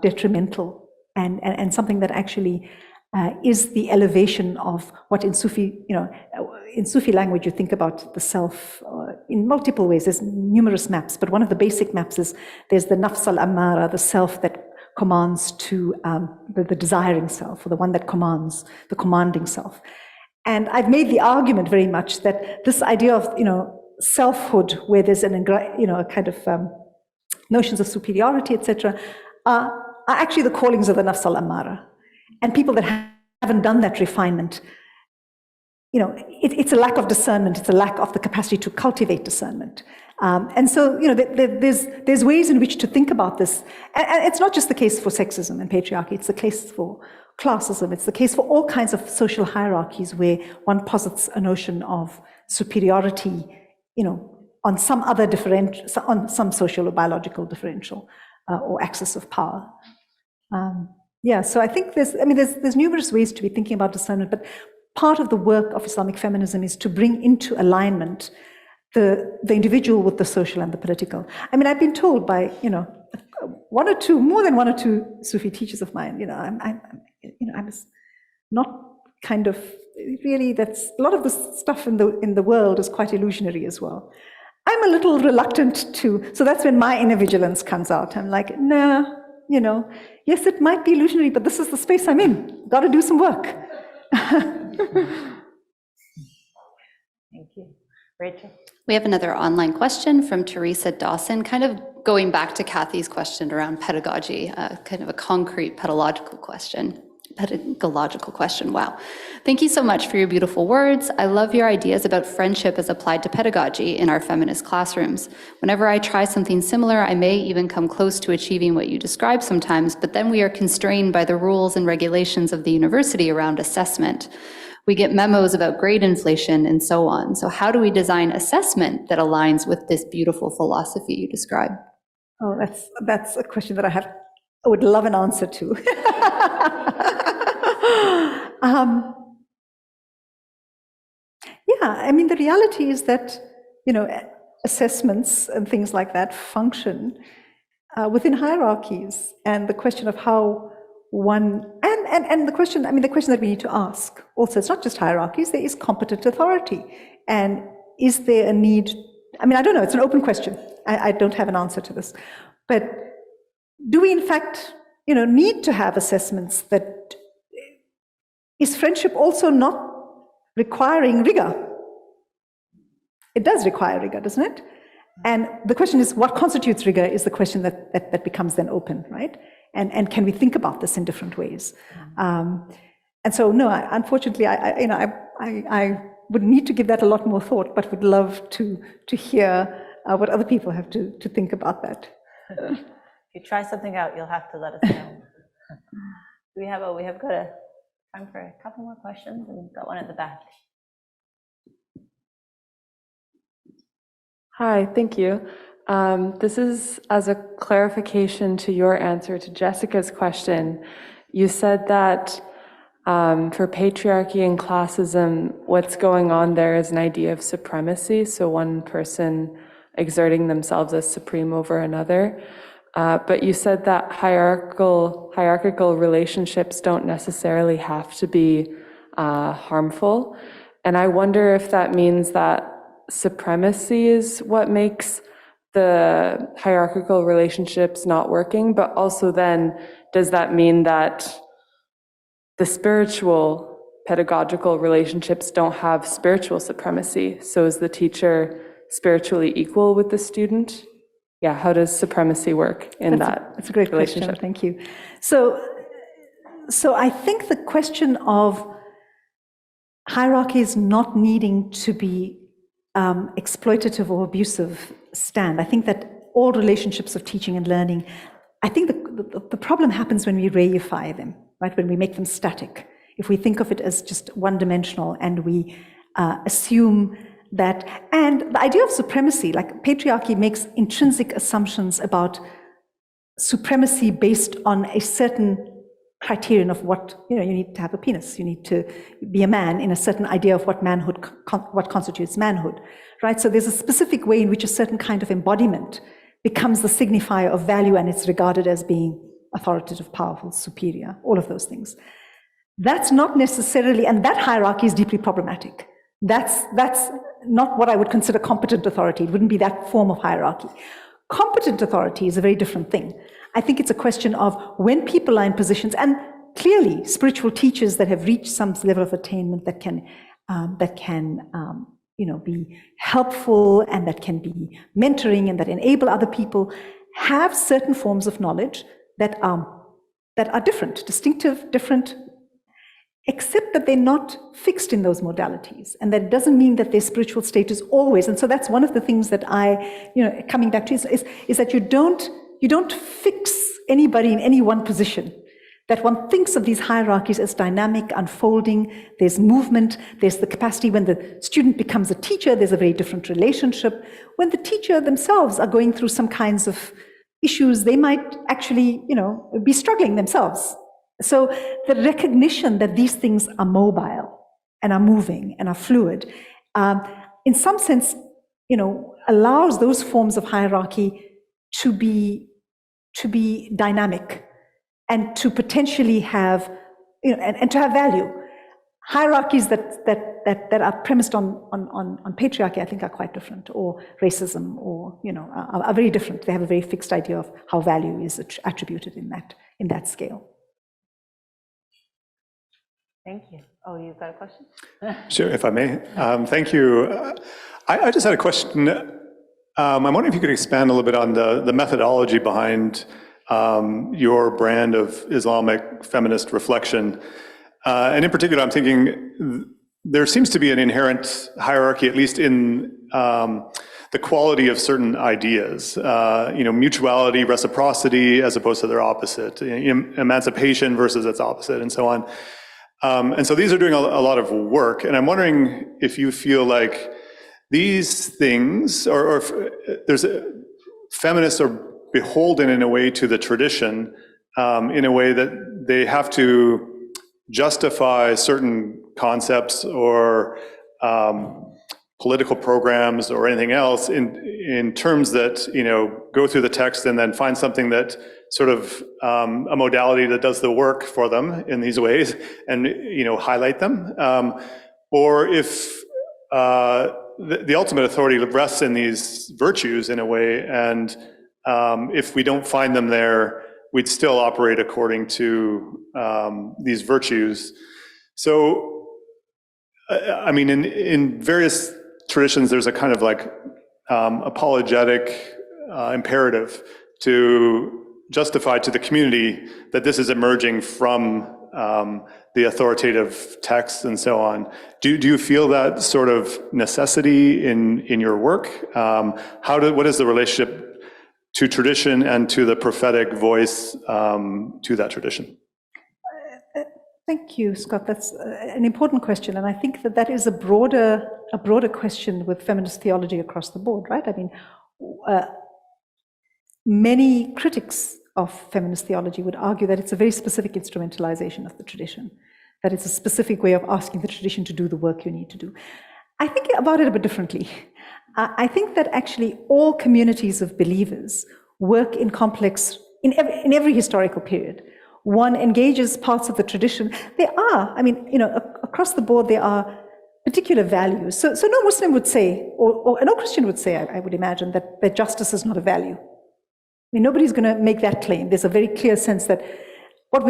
detrimental and something that actually is the elevation of what in Sufi, in Sufi language, you think about the self in multiple ways. There's numerous maps, but one of the basic maps is there's the nafs al-ammara, the self that commands to the desiring self, or the one that commands, the commanding self. And I've made the argument very much that this idea of, selfhood, where there's a kind of notions of superiority, etc., are actually the callings of the nafs al-ammara. And people that haven't done that refinement, it's a lack of discernment, it's a lack of the capacity to cultivate discernment. And so, there's ways in which to think about this. And it's not just the case for sexism and patriarchy, it's the case for classism, it's the case for all kinds of social hierarchies where one posits a notion of superiority, on some other on some social or biological differential or axis of power. So I think there's numerous ways to be thinking about discernment, but part of the work of Islamic feminism is to bring into alignment the individual with the social and the political. I've been told by, more than one or two Sufi teachers of mine, I was not kind of, really, that's, a lot of the stuff in the world is quite illusionary as well. I'm a little reluctant to, so that's when my inner vigilance comes out. I'm like, nah, yes, it might be illusionary, but this is the space I'm in. Got to do some work. Thank you. Rachel? We have another online question from Teresa Dawson, kind of going back to Kathy's question around pedagogy, kind of a concrete pedagogical question. Wow. Thank you so much for your beautiful words. I love your ideas about friendship as applied to pedagogy in our feminist classrooms. Whenever I try something similar, I may even come close to achieving what you describe sometimes, but then we are constrained by the rules and regulations of the university around assessment. We get memos about grade inflation and so on. So how do we design assessment that aligns with this beautiful philosophy you describe? Oh, that's a question that I would love an answer to. Yeah, I mean, the reality is that, assessments and things like that function within hierarchies, and the question of how one, and the question that we need to ask also, it's not just hierarchies, there is competent authority. And is there a need, I don't know, it's an open question. I don't have an answer to this. But do we in fact, need to have assessments that, is friendship also not requiring rigor? It does require rigor, doesn't it? And the question is, what constitutes rigor is the question that becomes then open, right? And can we think about this in different ways? And so, no, unfortunately, I would need to give that a lot more thought, but would love to hear what other people have to think about that. If you try something out, you'll have to let us know. We have got time for a couple more questions, and we've got one at the back. Hi, thank you. This is as a clarification to your answer to Jessica's question. You said that for patriarchy and classism, what's going on there is an idea of supremacy, so one person exerting themselves as supreme over another. But you said that hierarchical relationships don't necessarily have to be harmful. And I wonder if that means that supremacy is what makes the hierarchical relationships not working, but also then, does that mean that the spiritual pedagogical relationships don't have spiritual supremacy? So is the teacher spiritually equal with the student? Yeah, how does supremacy work in That's a great question, thank you. So I think the question of hierarchies not needing to be exploitative or abusive stand. I think that all relationships of teaching and learning, I think the problem happens when we reify them, right? When we make them static. If we think of it as just one-dimensional and we assume that, and the idea of supremacy, like patriarchy makes intrinsic assumptions about supremacy based on a certain criterion of what, you need to have a penis, you need to be a man in a certain idea of what manhood, what constitutes manhood, right? So there's a specific way in which a certain kind of embodiment becomes the signifier of value, and it's regarded as being authoritative, powerful, superior, all of those things. That's not necessarily, and that hierarchy is deeply problematic. That's not what I would consider competent authority. It wouldn't be that form of hierarchy. Competent authority is a very different thing. I think it's a question of when people are in positions, and clearly spiritual teachers that have reached some level of attainment that can be helpful and that can be mentoring and that enable other people, have certain forms of knowledge that are different, distinctive, different, except that they're not fixed in those modalities. And that doesn't mean that their spiritual state is always, and so that's one of the things that I, coming back to is that you don't fix anybody in any one position. That one thinks of these hierarchies as dynamic, unfolding, there's movement, there's the capacity. When the student becomes a teacher, there's a very different relationship. When the teacher themselves are going through some kinds of issues, they might actually, be struggling themselves. So the recognition that these things are mobile and are moving and are fluid, in some sense, allows those forms of hierarchy to be to be dynamic and to potentially have, and to have value. Hierarchies that are premised on patriarchy, I think, are quite different, or racism, or are very different. They have a very fixed idea of how value is attributed in that scale. Thank you. Oh, you've got a question? Sure, if I may. Thank you. I just had a question. I'm wondering if you could expand a little bit on the methodology behind your brand of Islamic feminist reflection. And in particular, I'm thinking there seems to be an inherent hierarchy, at least in the quality of certain ideas. Mutuality, reciprocity, as opposed to their opposite. Emancipation versus its opposite, and so on. And so these are doing a lot of work. And I'm wondering if you feel like these things, or if feminists are beholden in a way to the tradition, in a way that they have to justify certain concepts or political programs or anything else in terms that go through the text and then find something that sort of a modality that does the work for them in these ways and highlight them, or if the ultimate authority rests in these virtues in a way, and if we don't find them there, we'd still operate according to these virtues. So, I mean, in various traditions, there's a kind of like apologetic imperative to justify to the community that this is emerging from the authoritative texts and so on. Do you feel that sort of necessity in your work? What is the relationship to tradition and to the prophetic voice to that tradition? Thank you, Scott. That's an important question, and I think that is a broader question with feminist theology across the board, right? I mean, many critics of feminist theology would argue that it's a very specific instrumentalization of the tradition, that it's a specific way of asking the tradition to do the work you need to do. I think about it a bit differently. I think that actually all communities of believers work in complex, in every historical period. One engages parts of the tradition. There are, across the board, there are particular values. So no Muslim would say, or no Christian would say, I would imagine, that justice is not a value. I mean, nobody's going to make that claim. There's a very clear sense that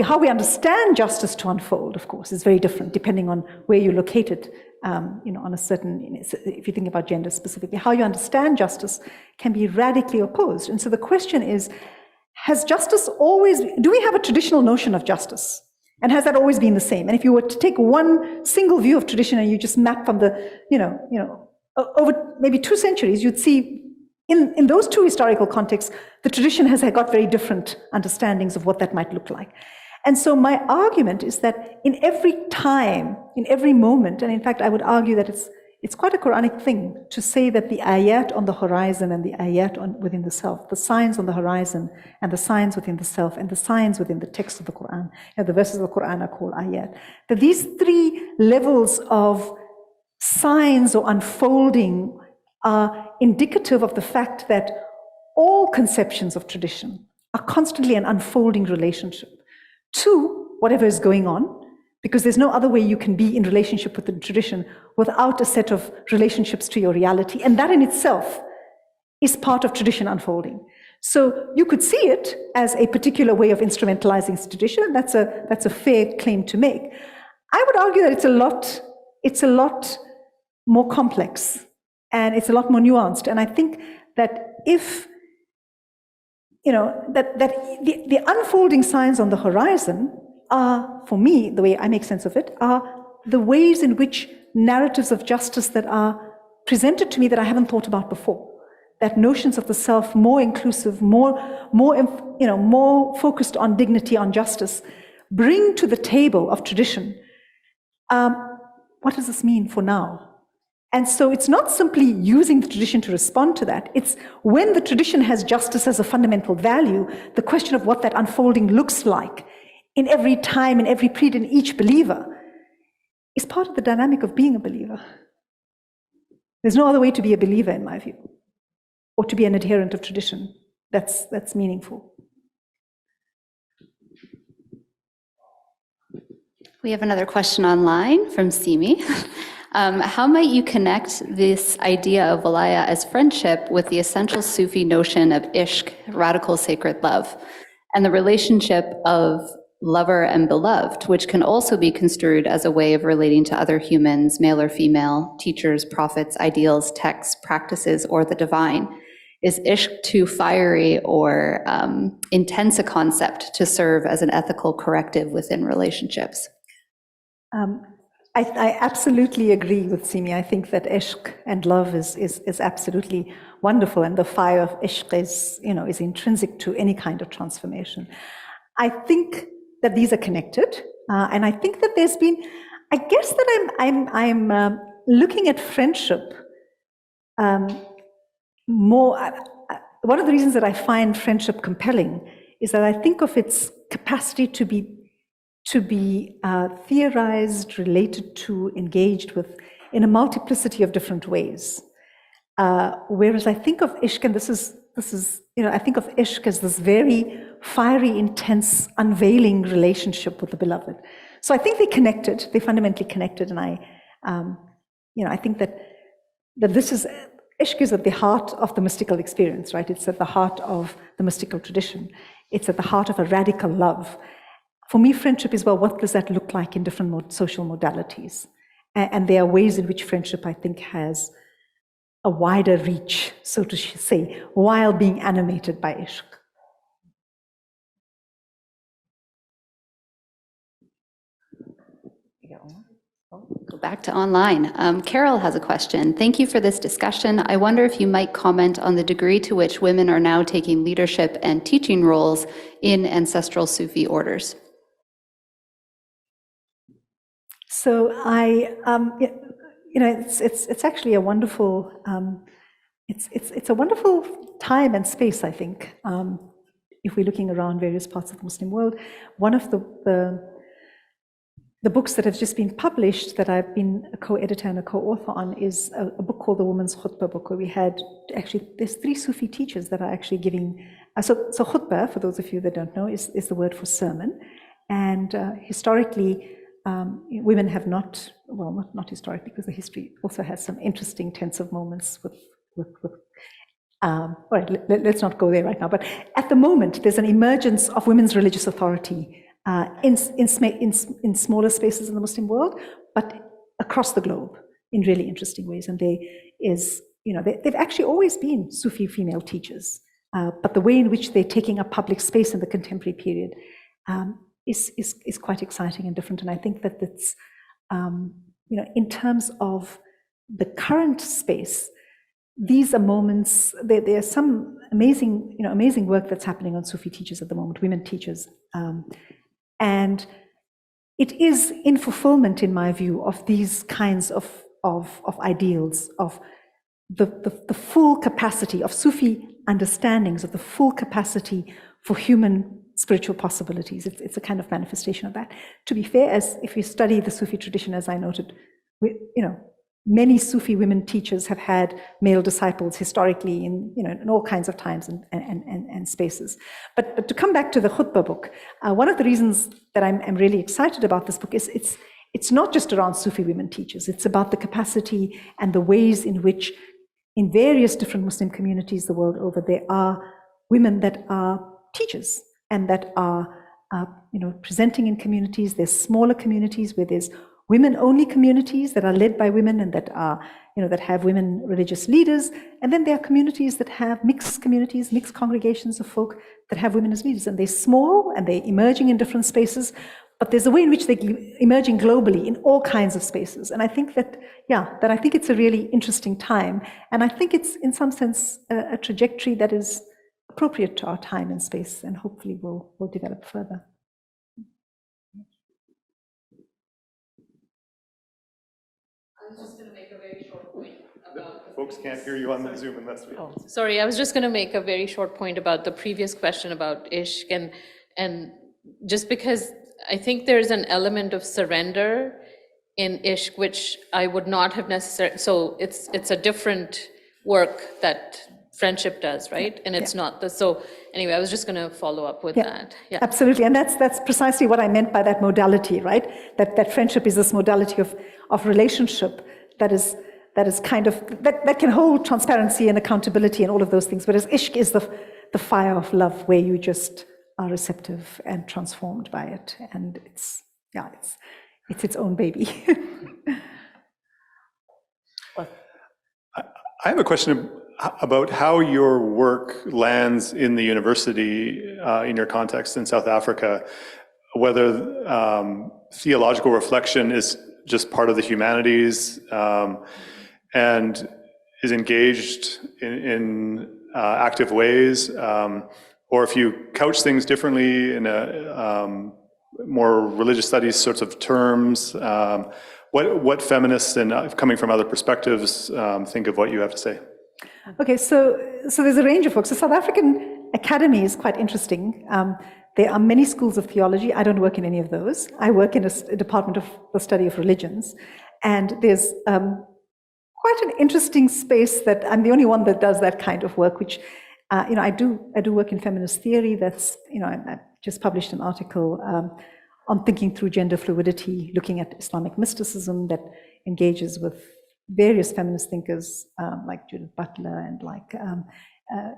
how we understand justice to unfold, of course, is very different depending on where you're located. On a certain, if you think about gender specifically, how you understand justice can be radically opposed. And so the question is, do we have a traditional notion of justice? And has that always been the same? And if you were to take one single view of tradition and you just map from over maybe 2 centuries, you'd see in those two historical contexts, the tradition has got very different understandings of what that might look like. And so my argument is that in every time, in every moment, and in fact, I would argue that it's quite a Quranic thing to say that the ayat on the horizon and the ayat within the self, the signs on the horizon and the signs within the self and the signs within the text of the Quran, the verses of the Quran are called ayat, that these 3 levels of signs or unfolding are indicative of the fact that all conceptions of tradition are constantly an unfolding relationship to whatever is going on, because there's no other way you can be in relationship with the tradition without a set of relationships to your reality. And that in itself is part of tradition unfolding. So you could see it as a particular way of instrumentalizing tradition, and that's a fair claim to make. I would argue that it's a lot more complex and it's a lot more nuanced. And I think that if the unfolding signs on the horizon are, for me, the way I make sense of it, are the ways in which narratives of justice that are presented to me that I haven't thought about before. That notions of the self more inclusive, more focused on dignity, on justice, bring to the table of tradition. What does this mean for now? And so it's not simply using the tradition to respond to that. It's when the tradition has justice as a fundamental value, the question of what that unfolding looks like in every time, in every period, in each believer, is part of the dynamic of being a believer. There's no other way to be a believer, in my view, or to be an adherent of tradition that's meaningful. We have another question online from Simi. How might you connect this idea of walaya as friendship with the essential Sufi notion of ishq, radical sacred love, and the relationship of lover and beloved, which can also be construed as a way of relating to other humans, male or female, teachers, prophets, ideals, texts, practices, or the divine? Is ishq too fiery or intense a concept to serve as an ethical corrective within relationships? I absolutely agree with Simi. I think that ishq and love is absolutely wonderful, and the fire of ishq is intrinsic to any kind of transformation. I think that these are connected, and I think that there's been, I guess that I'm looking at friendship more. One of the reasons that I find friendship compelling is that I think of its capacity to be theorized, related to, engaged with in a multiplicity of different ways. Whereas I think of ishq, and this is I think of ishq as this very fiery, intense, unveiling relationship with the beloved. So I think they're connected. They're fundamentally connected, and I think that this is ishq is at the heart of the mystical experience, right? It's at the heart of the mystical tradition. It's at the heart of a radical love. For me, friendship is, well, what does that look like in different social modalities? And there are ways in which friendship, I think, has a wider reach, so to say, while being animated by ishq. Go back to online. Carol has a question. Thank you for this discussion. I wonder if you might comment on the degree to which women are now taking leadership and teaching roles in ancestral Sufi orders. So it's actually a wonderful, it's a wonderful time and space, I think, if we're looking around various parts of the Muslim world. One of the books that have just been published that I've been a co-editor and a co-author on is a book called The Woman's Khutbah book, where we had actually, there's 3 Sufi teachers that are actually giving, so khutbah, for those of you that don't know, is the word for sermon. And historically, women have not historically, because the history also has some interesting tensive moments all right, let's not go there right now, but at the moment, there's an emergence of women's religious authority in smaller spaces in the Muslim world, but across the globe in really interesting ways. And they've actually always been Sufi female teachers, but the way in which they're taking up public space in the contemporary period is quite exciting and different. And I think that it's, in terms of the current space, these are moments, there's some amazing work that's happening on Sufi teachers at the moment, women teachers. And it is in fulfillment, in my view, of these kinds of ideals, of the full capacity of Sufi understandings of the full capacity for human spiritual possibilities. It's a kind of manifestation of that. To be fair, as if you study the Sufi tradition, as I noted, many Sufi women teachers have had male disciples historically in all kinds of times and spaces. But to come back to the khutbah book, one of the reasons that I'm really excited about this book is it's not just around Sufi women teachers. It's about the capacity and the ways in which, in various different Muslim communities the world over, there are women that are teachers and that are presenting in communities. There's smaller communities where there's women-only communities that are led by women and that are, that have women religious leaders. And then there are communities that have mixed communities, mixed congregations of folk that have women as leaders. And they're small and they're emerging in different spaces, but there's a way in which they're emerging globally in all kinds of spaces. And I think that I think it's a really interesting time. And I think it's, in some sense, a trajectory that is appropriate to our time and space, and hopefully will develop further. I was just going to make a very short point about... Folks can't hear you on the Zoom unless we... Sorry, I was just going to make a very short point about the previous question about ishq, and just because I think there's an element of surrender in ishq, which I would not have necessarily... So it's a different work that friendship does, right? And it's not the, so anyway, I was just going to follow up with that. Yeah. Absolutely, and that's precisely what I meant by that modality, right? That friendship is this modality of relationship that is kind of, that can hold transparency and accountability and all of those things, whereas ishq is the fire of love, where you just are receptive and transformed by it, and it's its own baby. I have a question about how your work lands in the university in your context in South Africa, whether theological reflection is just part of the humanities and is engaged in active ways, or if you couch things differently in a more religious studies sorts of terms. What feminists and coming from other perspectives think of what you have to say? Okay, so there's a range of works. The South African Academy is quite interesting. There are many schools of theology. I don't work in any of those. I work in a department of the study of religions, and there's quite an interesting space that I'm the only one that does that kind of work. Which, I do work in feminist theory. That's, I just published an article on thinking through gender fluidity, looking at Islamic mysticism that engages with various feminist thinkers like Judith Butler and like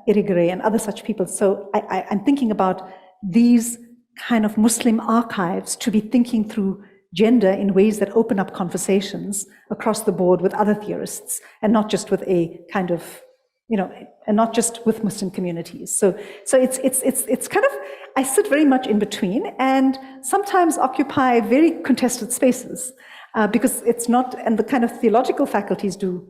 Irigaray and other such people. So I'm thinking about these kind of Muslim archives to be thinking through gender in ways that open up conversations across the board with other theorists, and not just with a kind of, and not just with Muslim communities. So it's kind of, I sit very much in between and sometimes occupy very contested spaces because it's not, and the kind of theological faculties do,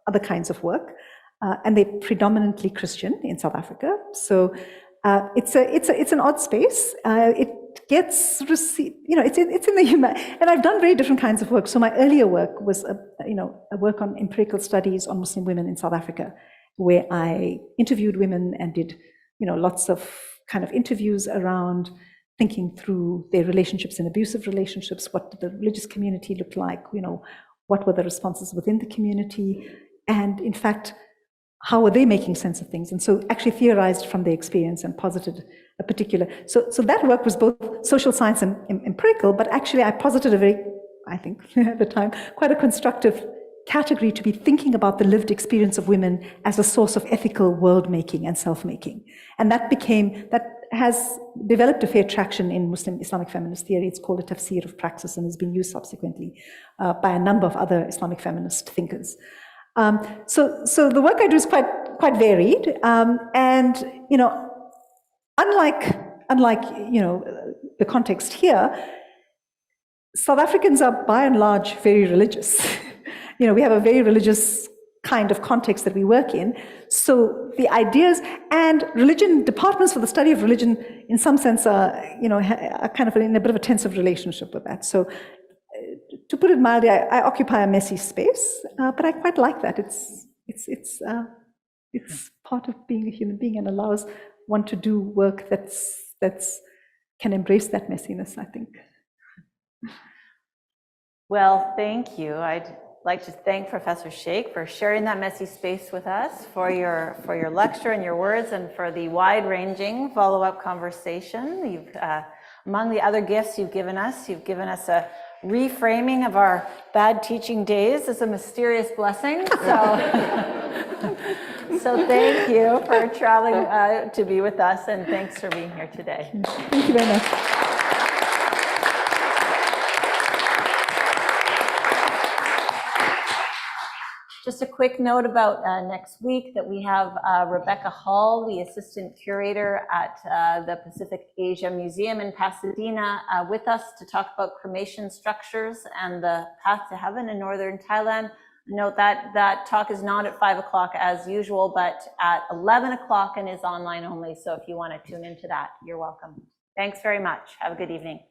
other kinds of work, and they're predominantly Christian in South Africa. So it's an odd space. It gets received, it's in the human, and I've done very different kinds of work. So my earlier work was a work on empirical studies on Muslim women in South Africa, where I interviewed women and did, lots of kind of interviews around thinking through their relationships and abusive relationships. What did the religious community look like? What were the responses within the community? And in fact, how were they making sense of things? And so actually theorized from their experience and posited a particular, so that work was both social science and empirical, but actually I posited a very, I think at the time, quite a constructive category to be thinking about the lived experience of women as a source of ethical world-making and self-making. And that has developed a fair traction in Muslim Islamic feminist theory. It's called a tafsir of praxis and has been used subsequently by a number of other Islamic feminist thinkers. So the work I do is quite varied, and unlike the context here, South Africans are by and large very religious. We have a very religious kind of context that we work in. So the ideas and religion departments for the study of religion, in some sense, are kind of in a bit of a tensive relationship with that. So to put it mildly, I occupy a messy space, but I quite like that. It's part of being a human being and allows one to do work that's can embrace that messiness, I think. Well, thank you. I'd like to thank Professor Shaikh for sharing that messy space with us, for your lecture and your words, and for the wide-ranging follow-up conversation. Among the other gifts you've given us a reframing of our bad teaching days as a mysterious blessing. So thank you for traveling to be with us, and thanks for being here today. Thank you very much. Just a quick note about next week that we have Rebecca Hall, the assistant curator at the Pacific Asia Museum in Pasadena, with us to talk about cremation structures and the path to heaven in northern Thailand. Note that that talk is not at 5 o'clock as usual, but at 11 o'clock and is online only. So if you want to tune into that, you're welcome. Thanks very much. Have a good evening.